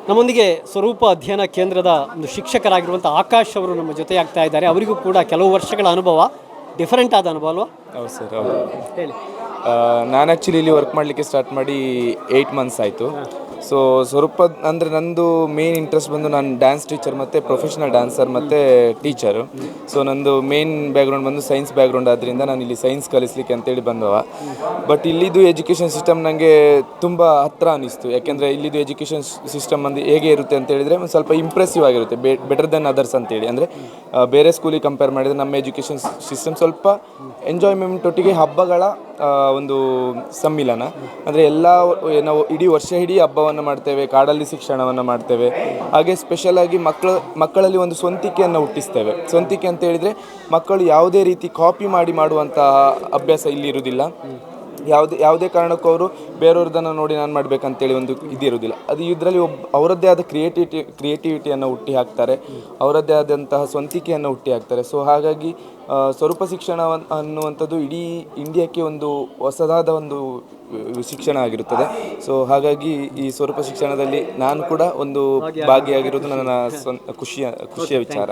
ನಮ್ಮೊಂದಿಗೆ ಸ್ವರೂಪ ಅಧ್ಯಯನ ಕೇಂದ್ರದ ಒಂದು ಶಿಕ್ಷಕರಾಗಿರುವಂಥ ಆಕಾಶ್ ಅವರು ನಮ್ಮ ಜೊತೆ ಆಗ್ತಾ ಇದ್ದಾರೆ. ಅವರಿಗೂ ಕೂಡ ಕೆಲವು ವರ್ಷಗಳ ಅನುಭವ, ಡಿಫರೆಂಟ್ ಆದ ಅನುಭವ ಅಲ್ವಾ? ಹೌದು ಸರ್, ಹೌದು. ಹೇಳಿ. ನಾನು ಆ್ಯಕ್ಚುಲಿ ಇಲ್ಲಿ ವರ್ಕ್ ಮಾಡಲಿಕ್ಕೆ ಸ್ಟಾರ್ಟ್ ಮಾಡಿ 8 ಮಂತ್ಸ್ ಆಯಿತು. ಸೊ ಸ್ವರೂಪ ಅಂದರೆ ನಂದು ಮೇನ್ ಇಂಟ್ರೆಸ್ಟ್ ಬಂದು ನಾನು ಡ್ಯಾನ್ಸ್ ಟೀಚರ್ ಮತ್ತು ಪ್ರೊಫೆಷ್ನಲ್ ಡ್ಯಾನ್ಸರ್ ಮತ್ತು ಟೀಚರು. ಸೊ ನಂದು ಮೇನ್ ಬ್ಯಾಕ್ಗ್ರೌಂಡ್ ಬಂದು ಸೈನ್ಸ್ ಬ್ಯಾಕ್ಗ್ರೌಂಡ್ ಆದ್ದರಿಂದ ನಾನು ಇಲ್ಲಿ ಸೈನ್ಸ್ ಕಲಿಸ್ಲಿಕ್ಕೆ ಅಂತೇಳಿ ಬಂದವ. ಬಟ್ ಇಲ್ಲಿದು ಎಜುಕೇಷನ್ ಸಿಸ್ಟಮ್ ನನಗೆ ತುಂಬ ಹತ್ತಿರ ಅನ್ನಿಸ್ತು. ಯಾಕೆಂದರೆ ಇಲ್ಲಿದು ಎಜುಕೇಷನ್ ಸಿಸ್ಟಮ್ ಒಂದು ಹೇಗೆ ಇರುತ್ತೆ ಅಂತ ಹೇಳಿದರೆ ಒಂದು ಸ್ವಲ್ಪ ಇಂಪ್ರೆಸಿವ್ ಆಗಿರುತ್ತೆ, ಬೆಟರ್ ದೆನ್ ಅದರ್ಸ್ ಅಂತೇಳಿ. ಅಂದರೆ ಬೇರೆ ಸ್ಕೂಲಿಗೆ ಕಂಪೇರ್ ಮಾಡಿದರೆ ನಮ್ಮ ಎಜುಕೇಷನ್ ಸಿಸ್ಟಮ್ ಸ್ವಲ್ಪ ಎಂಜಾಯ್ಮೆಂಟ್ ಒಟ್ಟಿಗೆ ಹಬ್ಬಗಳ ಒಂದು ಸಮ್ಮಿಲನ. ಅಂದರೆ ನಾವು ಇಡೀ ವರ್ಷ ಇಡೀ ಹಬ್ಬವನ್ನು ಮಾಡ್ತೇವೆ, ಕಾಡಲ್ಲಿ ಶಿಕ್ಷಣವನ್ನು ಮಾಡ್ತೇವೆ. ಹಾಗೆ ಸ್ಪೆಷಲಾಗಿ ಮಕ್ಕಳಲ್ಲಿ ಒಂದು ಸ್ವಂತಿಕೆಯನ್ನು ಹುಟ್ಟಿಸ್ತೇವೆ. ಸ್ವಂತಿಕೆ ಅಂತ ಹೇಳಿದರೆ ಮಕ್ಕಳು ಯಾವುದೇ ರೀತಿ ಕಾಪಿ ಮಾಡಿ ಮಾಡುವಂತಹ ಅಭ್ಯಾಸ ಇಲ್ಲಿ ಇರುವುದಿಲ್ಲ. ಯಾವುದೇ ಕಾರಣಕ್ಕೂ ಅವರು ಬೇರೆಯವ್ರದನ್ನು ನೋಡಿ ನಾನು ಮಾಡಬೇಕಂತೇಳಿ ಒಂದು ಇದಿರುವುದಿಲ್ಲ. ಅದು ಇದರಲ್ಲಿ ಅವರದ್ದೇ ಆದ ಕ್ರಿಯೇಟಿವಿಟಿಯನ್ನು ಹುಟ್ಟಿ ಹಾಕ್ತಾರೆ, ಅವರದ್ದೇ ಆದಂತಹ ಸ್ವಂತಿಕೆಯನ್ನು ಹುಟ್ಟಿ ಹಾಕ್ತಾರೆ. ಸೊ ಹಾಗಾಗಿ ಸ್ವರೂಪ ಶಿಕ್ಷಣ ಅನ್ನುವಂಥದ್ದು ಇಡೀ ಇಂಡಿಯಾಕ್ಕೆ ಒಂದು ಹೊಸದಾದ ಒಂದು ಶಿಕ್ಷಣ ಆಗಿರುತ್ತದೆ. ಸೊ ಹಾಗಾಗಿ ಈ ಸ್ವರೂಪ ಶಿಕ್ಷಣದಲ್ಲಿ ನಾನು ಕೂಡ ಒಂದು ಭಾಗಿಯಾಗಿರೋದು ನನ್ನ ಖುಷಿಯ ವಿಚಾರ.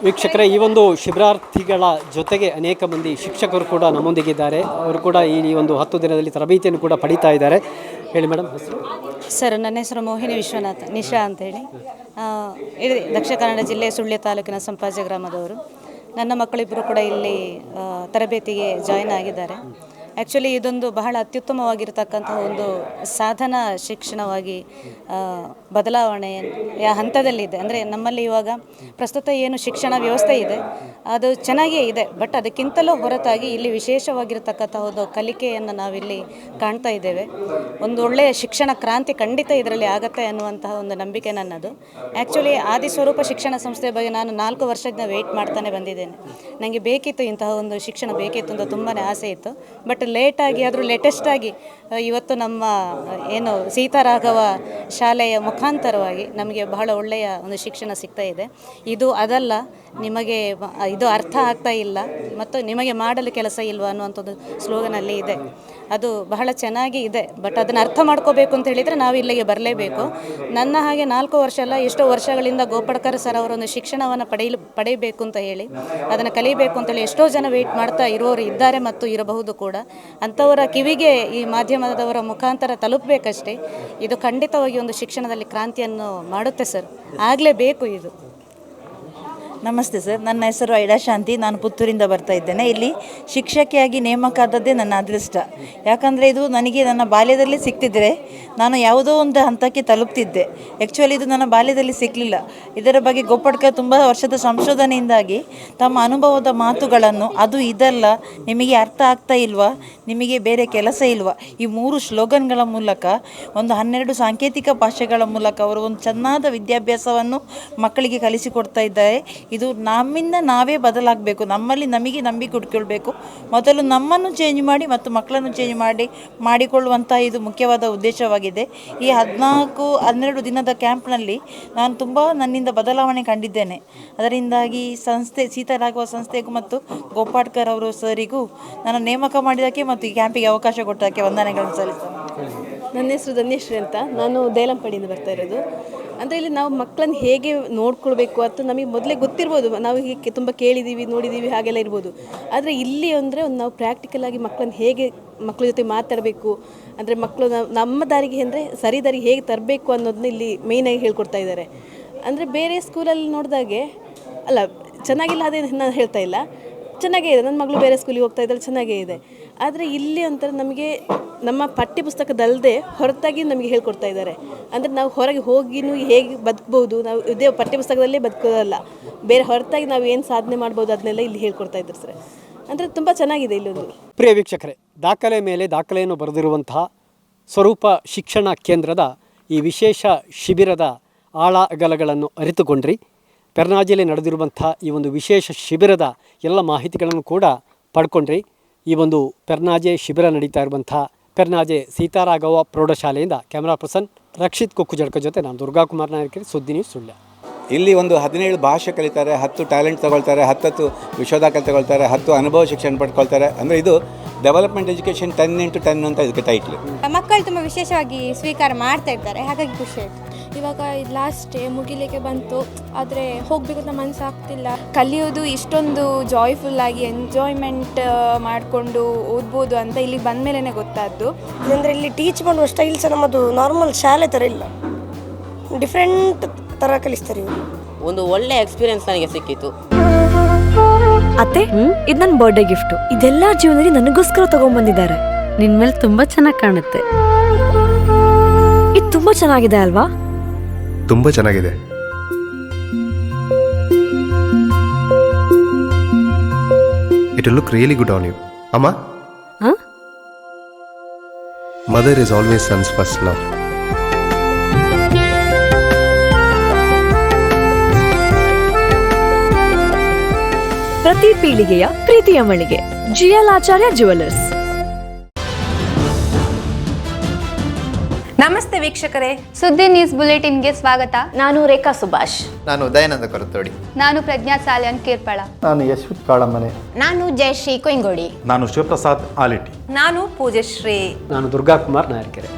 ವೀಕ್ಷಕರೇ, ಈ ಒಂದು ಶಿಬಿರಾರ್ಥಿಗಳ ಜೊತೆಗೆ ಅನೇಕ ಮಂದಿ ಶಿಕ್ಷಕರು ಕೂಡ ನಮ್ಮೊಂದಿಗಿದ್ದಾರೆ. ಅವರು ಕೂಡ ಈ ಒಂದು 10 ದಿನದಲ್ಲಿ ತರಬೇತಿಯನ್ನು ಕೂಡ ಪಡೀತಾ ಇದ್ದಾರೆ. ಹೇಳಿ ಮೇಡಮ್, ಹೆಸರು? ಸರ್, ನನ್ನ ಹೆಸರು ಮೋಹಿನಿ ವಿಶ್ವನಾಥ್ ನಿಶಾ ಅಂತೇಳಿ. ಇದು ದಕ್ಷಿಣ ಕನ್ನಡ ಜಿಲ್ಲೆ ಸುಳ್ಯ ತಾಲೂಕಿನ ಸಂಪಾಜೆ ಗ್ರಾಮದವರು. ನನ್ನ ಮಕ್ಕಳಿಬ್ಬರು ಕೂಡ ಇಲ್ಲಿ ತರಬೇತಿಗೆ ಜಾಯಿನ್ ಆಗಿದ್ದಾರೆ. ಆ್ಯಕ್ಚುಲಿ ಇದೊಂದು ಬಹಳ ಅತ್ಯುತ್ತಮವಾಗಿರ್ತಕ್ಕಂತಹ ಒಂದು ಸಾಧನ ಶಿಕ್ಷಣವಾಗಿ ಬದಲಾವಣೆಯ ಹಂತದಲ್ಲಿದೆ. ಅಂದರೆ ನಮ್ಮಲ್ಲಿ ಇವಾಗ ಪ್ರಸ್ತುತ ಏನು ಶಿಕ್ಷಣ ವ್ಯವಸ್ಥೆ ಇದೆ ಅದು ಚೆನ್ನಾಗೇ ಇದೆ. ಬಟ್ ಅದಕ್ಕಿಂತಲೂ ಹೊರತಾಗಿ ಇಲ್ಲಿ ವಿಶೇಷವಾಗಿರ್ತಕ್ಕಂಥ ಒಂದು ಕಲಿಕೆಯನ್ನು ನಾವಿಲ್ಲಿ ಕಾಣ್ತಾ ಇದ್ದೇವೆ. ಒಂದು ಒಳ್ಳೆಯ ಶಿಕ್ಷಣ ಕ್ರಾಂತಿ ಖಂಡಿತ ಇದರಲ್ಲಿ ಆಗತ್ತೆ ಅನ್ನುವಂತಹ ಒಂದು ನಂಬಿಕೆ ನನ್ನದು. ಆ್ಯಕ್ಚುಲಿ ಆದಿಸ್ವರೂಪ ಶಿಕ್ಷಣ ಸಂಸ್ಥೆ ಬಗ್ಗೆ ನಾನು 4 ವರ್ಷದಿಂದ ವೆಯ್ಟ್ ಮಾಡ್ತಾನೆ ಬಂದಿದ್ದೇನೆ. ನನಗೆ ಬೇಕಿತ್ತು, ಇಂತಹ ಒಂದು ಶಿಕ್ಷಣ ಬೇಕಿತ್ತು ಅಂತ ತುಂಬಾ ಆಸೆ ಇತ್ತು. ಬಟ್ ಲೇಟಾಗಿ ಆದರೂ ಲೇಟೆಸ್ಟಾಗಿ ಇವತ್ತು ನಮ್ಮ ಏನು ಸೀತಾರಾಘವ ಶಾಲೆಯ ಮುಖಾಂತರವಾಗಿ ನಮಗೆ ಬಹಳ ಒಳ್ಳೆಯ ಒಂದು ಶಿಕ್ಷಣ ಸಿಗ್ತಾ ಇದೆ. ಇದು ಅದಲ್ಲ, ನಿಮಗೆ ಇದು ಅರ್ಥ ಆಗ್ತಾ ಇಲ್ಲ ಮತ್ತು ನಿಮಗೆ ಮಾಡಲು ಕೆಲಸ ಇಲ್ವಾ ಅನ್ನುವಂಥದ್ದು ಸ್ಲೋಗನಲ್ಲಿ ಇದೆ. ಅದು ಬಹಳ ಚೆನ್ನಾಗಿ ಇದೆ. ಬಟ್ ಅದನ್ನು ಅರ್ಥ ಮಾಡ್ಕೋಬೇಕು ಅಂತ ಹೇಳಿದರೆ ನಾವು ಇಲ್ಲಿಗೆ ಬರಲೇಬೇಕು. ನನ್ನ ಹಾಗೆ 4 ವರ್ಷ ಅಲ್ಲ, ಎಷ್ಟೋ ವರ್ಷಗಳಿಂದ ಗೋಪಡ್ಕರ್ ಸರ್ ಅವರೊಂದು ಶಿಕ್ಷಣವನ್ನು ಪಡೆಯಬೇಕು ಅಂತ ಹೇಳಿ, ಅದನ್ನು ಕಲಿಬೇಕು ಅಂತೇಳಿ ಎಷ್ಟೋ ಜನ ವೆಯ್ಟ್ ಮಾಡ್ತಾ ಇರೋರು ಇದ್ದಾರೆ ಮತ್ತು ಇರಬಹುದು ಕೂಡ. ಅಂಥವರ ಕಿವಿಗೆ ಈ ಮಾಧ್ಯಮದವರ ಮುಖಾಂತರ ತಲುಪಬೇಕಷ್ಟೇ. ಇದು ಖಂಡಿತವಾಗಿ ಒಂದು ಶಿಕ್ಷಣದಲ್ಲಿ ಕ್ರಾಂತಿಯನ್ನು ಮಾಡುತ್ತೆ ಸರ್, ಆಗಲೇಬೇಕು ಇದು. ನಮಸ್ತೆ ಸರ್, ನನ್ನ ಹೆಸರು ಐಡಾ ಶಾಂತಿ. ನಾನು ಪುತ್ತೂರಿಂದ ಬರ್ತಾ ಇದ್ದೇನೆ. ಇಲ್ಲಿ ಶಿಕ್ಷಕಿಯಾಗಿ ನೇಮಕ ಆದದ್ದೇ ನನ್ನ ಅದೃಷ್ಟ. ಯಾಕಂದರೆ ಇದು ನನಗೆ ನನ್ನ ಬಾಲ್ಯದಲ್ಲಿ ಸಿಕ್ತಿದ್ದರೆ ನಾನು ಯಾವುದೋ ಒಂದು ಹಂತಕ್ಕೆ ತಲುಪ್ತಿದ್ದೆ. ಆ್ಯಕ್ಚುಲಿ ಇದು ನನ್ನ ಬಾಲ್ಯದಲ್ಲಿ ಸಿಕ್ಕಲಿಲ್ಲ. ಇದರ ಬಗ್ಗೆ ಗೋಪಡ್ಕರ್ ತುಂಬ ವರ್ಷದ ಸಂಶೋಧನೆಯಿಂದಾಗಿ ತಮ್ಮ ಅನುಭವದ ಮಾತುಗಳನ್ನು, ಅದು ಇದಲ್ಲ, ನಿಮಗೆ ಅರ್ಥ ಆಗ್ತಾ ಇಲ್ವಾ, ನಿಮಗೆ ಬೇರೆ ಕೆಲಸ ಇಲ್ವಾ, ಈ 3 ಸ್ಲೋಗನ್ಗಳ ಮೂಲಕ, ಒಂದು 12 ಸಾಂಕೇತಿಕ ಭಾಷೆಗಳ ಮೂಲಕ ಅವರು ಒಂದು ಚೆನ್ನಾದ ವಿದ್ಯಾಭ್ಯಾಸವನ್ನು ಮಕ್ಕಳಿಗೆ ಕಲಿಸಿಕೊಡ್ತಾ ಇದ್ದಾರೆ. ಇದು ನಮ್ಮಿಂದ ನಾವೇ ಬದಲಾಗಬೇಕು, ನಮ್ಮಲ್ಲಿ ನಮಗೆ ನಂಬಿಕೆ ಹುಡ್ಕೊಳ್ಬೇಕು. ಮೊದಲು ನಮ್ಮನ್ನು ಚೇಂಜ್ ಮಾಡಿ ಮತ್ತು ಮಕ್ಕಳನ್ನು ಚೇಂಜ್ ಮಾಡಿಕೊಳ್ಳುವಂಥ ಇದು ಮುಖ್ಯವಾದ ಉದ್ದೇಶವಾಗಿದೆ. ಈ 14-12 ದಿನದ ಕ್ಯಾಂಪ್ನಲ್ಲಿ ನಾನು ತುಂಬ ನನ್ನಿಂದ ಬದಲಾವಣೆ ಕಂಡಿದ್ದೇನೆ. ಅದರಿಂದಾಗಿ ಸಂಸ್ಥೆ ಸೀತಾರಾಘವ ಸಂಸ್ಥೆಗೂ ಮತ್ತು ಗೋಪಾಡ್ಕರ್ ಅವರು ಸರಿಗೂ ನಾನು ನೇಮಕ ಮಾಡಿದ್ದಕ್ಕೆ ಮತ್ತು ಈ ಕ್ಯಾಂಪಿಗೆ ಅವಕಾಶ ಕೊಟ್ಟದಕ್ಕೆ ವಂದನೆಗಳನ್ನು ಸಲ್ಲಿಸ್ತೇನೆ. ನನ್ನ ಹೆಸರು ಧನ್ಯಶ್ರೀ ಅಂತ. ನಾನು ದೇಲಂಪಡಿಯಿಂದ ಬರ್ತಾ ಇರೋದು. ಅಂದರೆ ಇಲ್ಲಿ ನಾವು ಮಕ್ಕಳನ್ನು ಹೇಗೆ ನೋಡ್ಕೊಳ್ಬೇಕು ಅಂತ ನಮಗೆ ಮೊದಲೇ ಗೊತ್ತಿರ್ಬೋದು, ನಾವು ಹೀಗೆ ತುಂಬ ಕೇಳಿದ್ದೀವಿ, ನೋಡಿದ್ದೀವಿ, ಹಾಗೆಲ್ಲ ಇರ್ಬೋದು. ಆದರೆ ಇಲ್ಲಿ ಅಂದರೆ ಒಂದು ನಾವು ಪ್ರಾಕ್ಟಿಕಲಾಗಿ ಮಕ್ಕಳನ್ನು ಹೇಗೆ ಮಕ್ಕಳ ಜೊತೆ ಮಾತಾಡಬೇಕು, ಅಂದರೆ ಮಕ್ಕಳು ನಮ್ಮ ದಾರಿಗೆ ಅಂದರೆ ಸರಿ ದಾರಿಗೆ ಹೇಗೆ ತರಬೇಕು ಅನ್ನೋದನ್ನ ಇಲ್ಲಿ ಮೇಯ್ನಾಗಿ ಹೇಳ್ಕೊಡ್ತಾ ಇದ್ದಾರೆ. ಅಂದರೆ ಬೇರೆ ಸ್ಕೂಲಲ್ಲಿ ನೋಡಿದಾಗೆ ಅಲ್ಲ, ಚೆನ್ನಾಗಿಲ್ಲ ಅದೇ ನಾನು ಹೇಳ್ತಾ ಇಲ್ಲ, ಚೆನ್ನಾಗೇ ಇದೆ. ನನ್ನ ಮಗಳು ಬೇರೆ ಸ್ಕೂಲಿಗೆ ಹೋಗ್ತಾ ಇದ್ದಾಳೆ, ಚೆನ್ನಾಗೇ ಇದೆ. ಆದರೆ ಇಲ್ಲಿ ಒಂಥರ ನಮಗೆ ನಮ್ಮ ಪಠ್ಯಪುಸ್ತಕದಲ್ಲದೆ ಹೊರತಾಗಿ ನಮಗೆ ಹೇಳ್ಕೊಡ್ತಾ ಇದ್ದಾರೆ. ಅಂದರೆ ನಾವು ಹೊರಗೆ ಹೋಗಿನೂ ಹೇಗೆ ಬದುಕ್ಬೋದು, ನಾವು ಇದೇ ಪಠ್ಯಪುಸ್ತಕದಲ್ಲೇ ಬದುಕೋದಲ್ಲ, ಬೇರೆ ಹೊರತಾಗಿ ನಾವು ಏನು ಸಾಧನೆ ಮಾಡ್ಬೋದು ಅದನ್ನೆಲ್ಲ ಇಲ್ಲಿ ಹೇಳ್ಕೊಡ್ತಾ ಇದ್ದಾರೆ ಸರ್. ಅಂದರೆ ತುಂಬ ಚೆನ್ನಾಗಿದೆ ಇಲ್ಲೊಂದು. ಪ್ರಿಯ ವೀಕ್ಷಕರೇ, ದಾಖಲೆ ಮೇಲೆ ದಾಖಲೆಯನ್ನು ಬರೆದಿರುವಂತಹ ಸ್ವರೂಪ ಶಿಕ್ಷಣ ಕೇಂದ್ರದ ಈ ವಿಶೇಷ ಶಿಬಿರದ ಆಳ ಅಗಲಗಳನ್ನು ಅರಿತುಕೊಂಡ್ರಿ. ಪೆರ್ನಾಜೆಯಲ್ಲಿ ನಡೆದಿರುವಂಥ ಈ ಒಂದು ವಿಶೇಷ ಶಿಬಿರದ ಎಲ್ಲ ಮಾಹಿತಿಗಳನ್ನು ಕೂಡ ಪಡ್ಕೊಂಡ್ರಿ. ಈ ಒಂದು ಪೆರ್ನಾಜೆ ಶಿಬಿರ ನಡೀತಾ ಇರುವಂಥ ಪೆರ್ನಾಜೆ ಸೀತಾರಾಘವ ಪ್ರೌಢಶಾಲೆಯಿಂದ ಕ್ಯಾಮ್ರಾ ಪರ್ಸನ್ ರಕ್ಷಿತ್ ಕೊಕ್ಕುಜಡ್ಕ ಜೊತೆ ನಾನು ದುರ್ಗಾಕುಮಾರ್ ನಾಯಕರಿ, ಸುದ್ದಿ ನ್ಯೂಸ್ ಸುಳ್ಯ. ಇಲ್ಲಿ ಒಂದು 17 ಭಾಷೆ ಕಲಿತಾರೆ, 10 ಟ್ಯಾಲೆಂಟ್ ತಗೊಳ್ತಾರೆ, 10 ವಿಶ್ವದಾಖಲೆ ತಗೊಳ್ತಾರೆ, 10 ಅನುಭವ ಶಿಕ್ಷಣ ಪಡ್ಕೊಳ್ತಾರೆ. ಅಂದರೆ ಇದು ಡೆವಲಪ್ಮೆಂಟ್ ಎಜುಕೇಷನ್ 10x10 ಅಂತ ಇದಕ್ಕೆ ಟೈಟ್ಲು. ಮಕ್ಕಳು ತುಂಬ ವಿಶೇಷವಾಗಿ ಸ್ವೀಕಾರ ಮಾಡ್ತಾ ಇದ್ದಾರೆ, ಹಾಗಾಗಿ ಖುಷಿ ಆಯಿತು. ಇವಾಗ ಲಾಸ್ಟ್ ಡೇ ಮುಗಿಲಿಕ್ಕೆ ಬಂತು, ಆದರೆ ಹೋಗಬೇಕು ಅಂತ ಮನಸ್ಸು ಆಗ್ತಿಲ್ಲ. ಕಲಿಯೋದು ಇಷ್ಟೊಂದು ಜಾಯ್ಫುಲ್ಲಾಗಿ ಎಂಜಾಯ್ಮೆಂಟ್ ಮಾಡಿಕೊಂಡು ಓದ್ಬೋದು ಅಂತ ಇಲ್ಲಿಗೆ ಬಂದ ಮೇಲೇ ಗೊತ್ತಾದ್ದು. ಅಂದರೆ ಇಲ್ಲಿ ಟೀಚ್ ಮಾಡುವ ಸ್ಟೈಲ್ ಸಹ ನಮ್ಮದು ನಾರ್ಮಲ್ ಶಾಲೆ ಥರ ಇಲ್ಲ, ಡಿಫ್ರೆಂಟ್ ಥರ ಕಲಿಸ್ತಾರೆ ಇವರು. ಒಂದು ಒಳ್ಳೆ ಎಕ್ಸ್ಪೀರಿಯನ್ಸ್ ನನಗೆ ಸಿಕ್ಕಿತು. ಅತ್ತೆ, ಇದು ನನ್ನ ಬರ್ಡೇ ಗಿಫ್ಟು. ಇದೆಲ್ಲ ಜೀವನದಲ್ಲಿ ನನಗೋಸ್ಕರ ತಗೊಂಡ್ಬಂದಿದ್ದಾರೆ. ನಿನ್ ಮೇಲೆ ತುಂಬಾ ಚೆನ್ನಾಗಿ ಕಾಣುತ್ತೆ. ಇದು ತುಂಬಾ ಚೆನ್ನಾಗಿದೆ ಅಲ್ವಾ? ತುಂಬಾ ಚೆನ್ನಾಗಿದೆ. It will look really good on you. Amma? Huh? Mother is always son's first love. ಪ್ರತಿ ಪೀಳಿಗೆಯ ಪ್ರೀತಿಯ ಮಳಿಗೆ GL ಆಚಾರ್ಯ ಜ್ಯುವೆಲರ್ಸ್. ನಮಸ್ತೆ ವೀಕ್ಷಕರೇ, ಸುದ್ದಿ ನ್ಯೂಸ್ ಬುಲೆಟಿನ್ಗೆ ಸ್ವಾಗತ. ನಾನು ರೇಖಾ ಸುಭಾಷ್. ನಾನು ದಯಾನಂದ ಕೊರತೋಡಿ. ನಾನು ಪ್ರಜ್ಞಾ ಸಾಲ್ಯನ್ ಕೇರ್ಪಳ. ನಾನು ಯಶ್ವಿತ್ ಕಾಳಮನೆ. ನಾನು ಜಯಶ್ರೀ ಕೊಯ್ಗೋಡಿ. ನಾನು ಶಿವಪ್ರಸಾದ್ ಆಲಿಟಿ. ನಾನು ಪೂಜಶ್ರೀ. ನಾನು ದುರ್ಗಾಕುಮಾರ್ ನಾಯಕರೆ.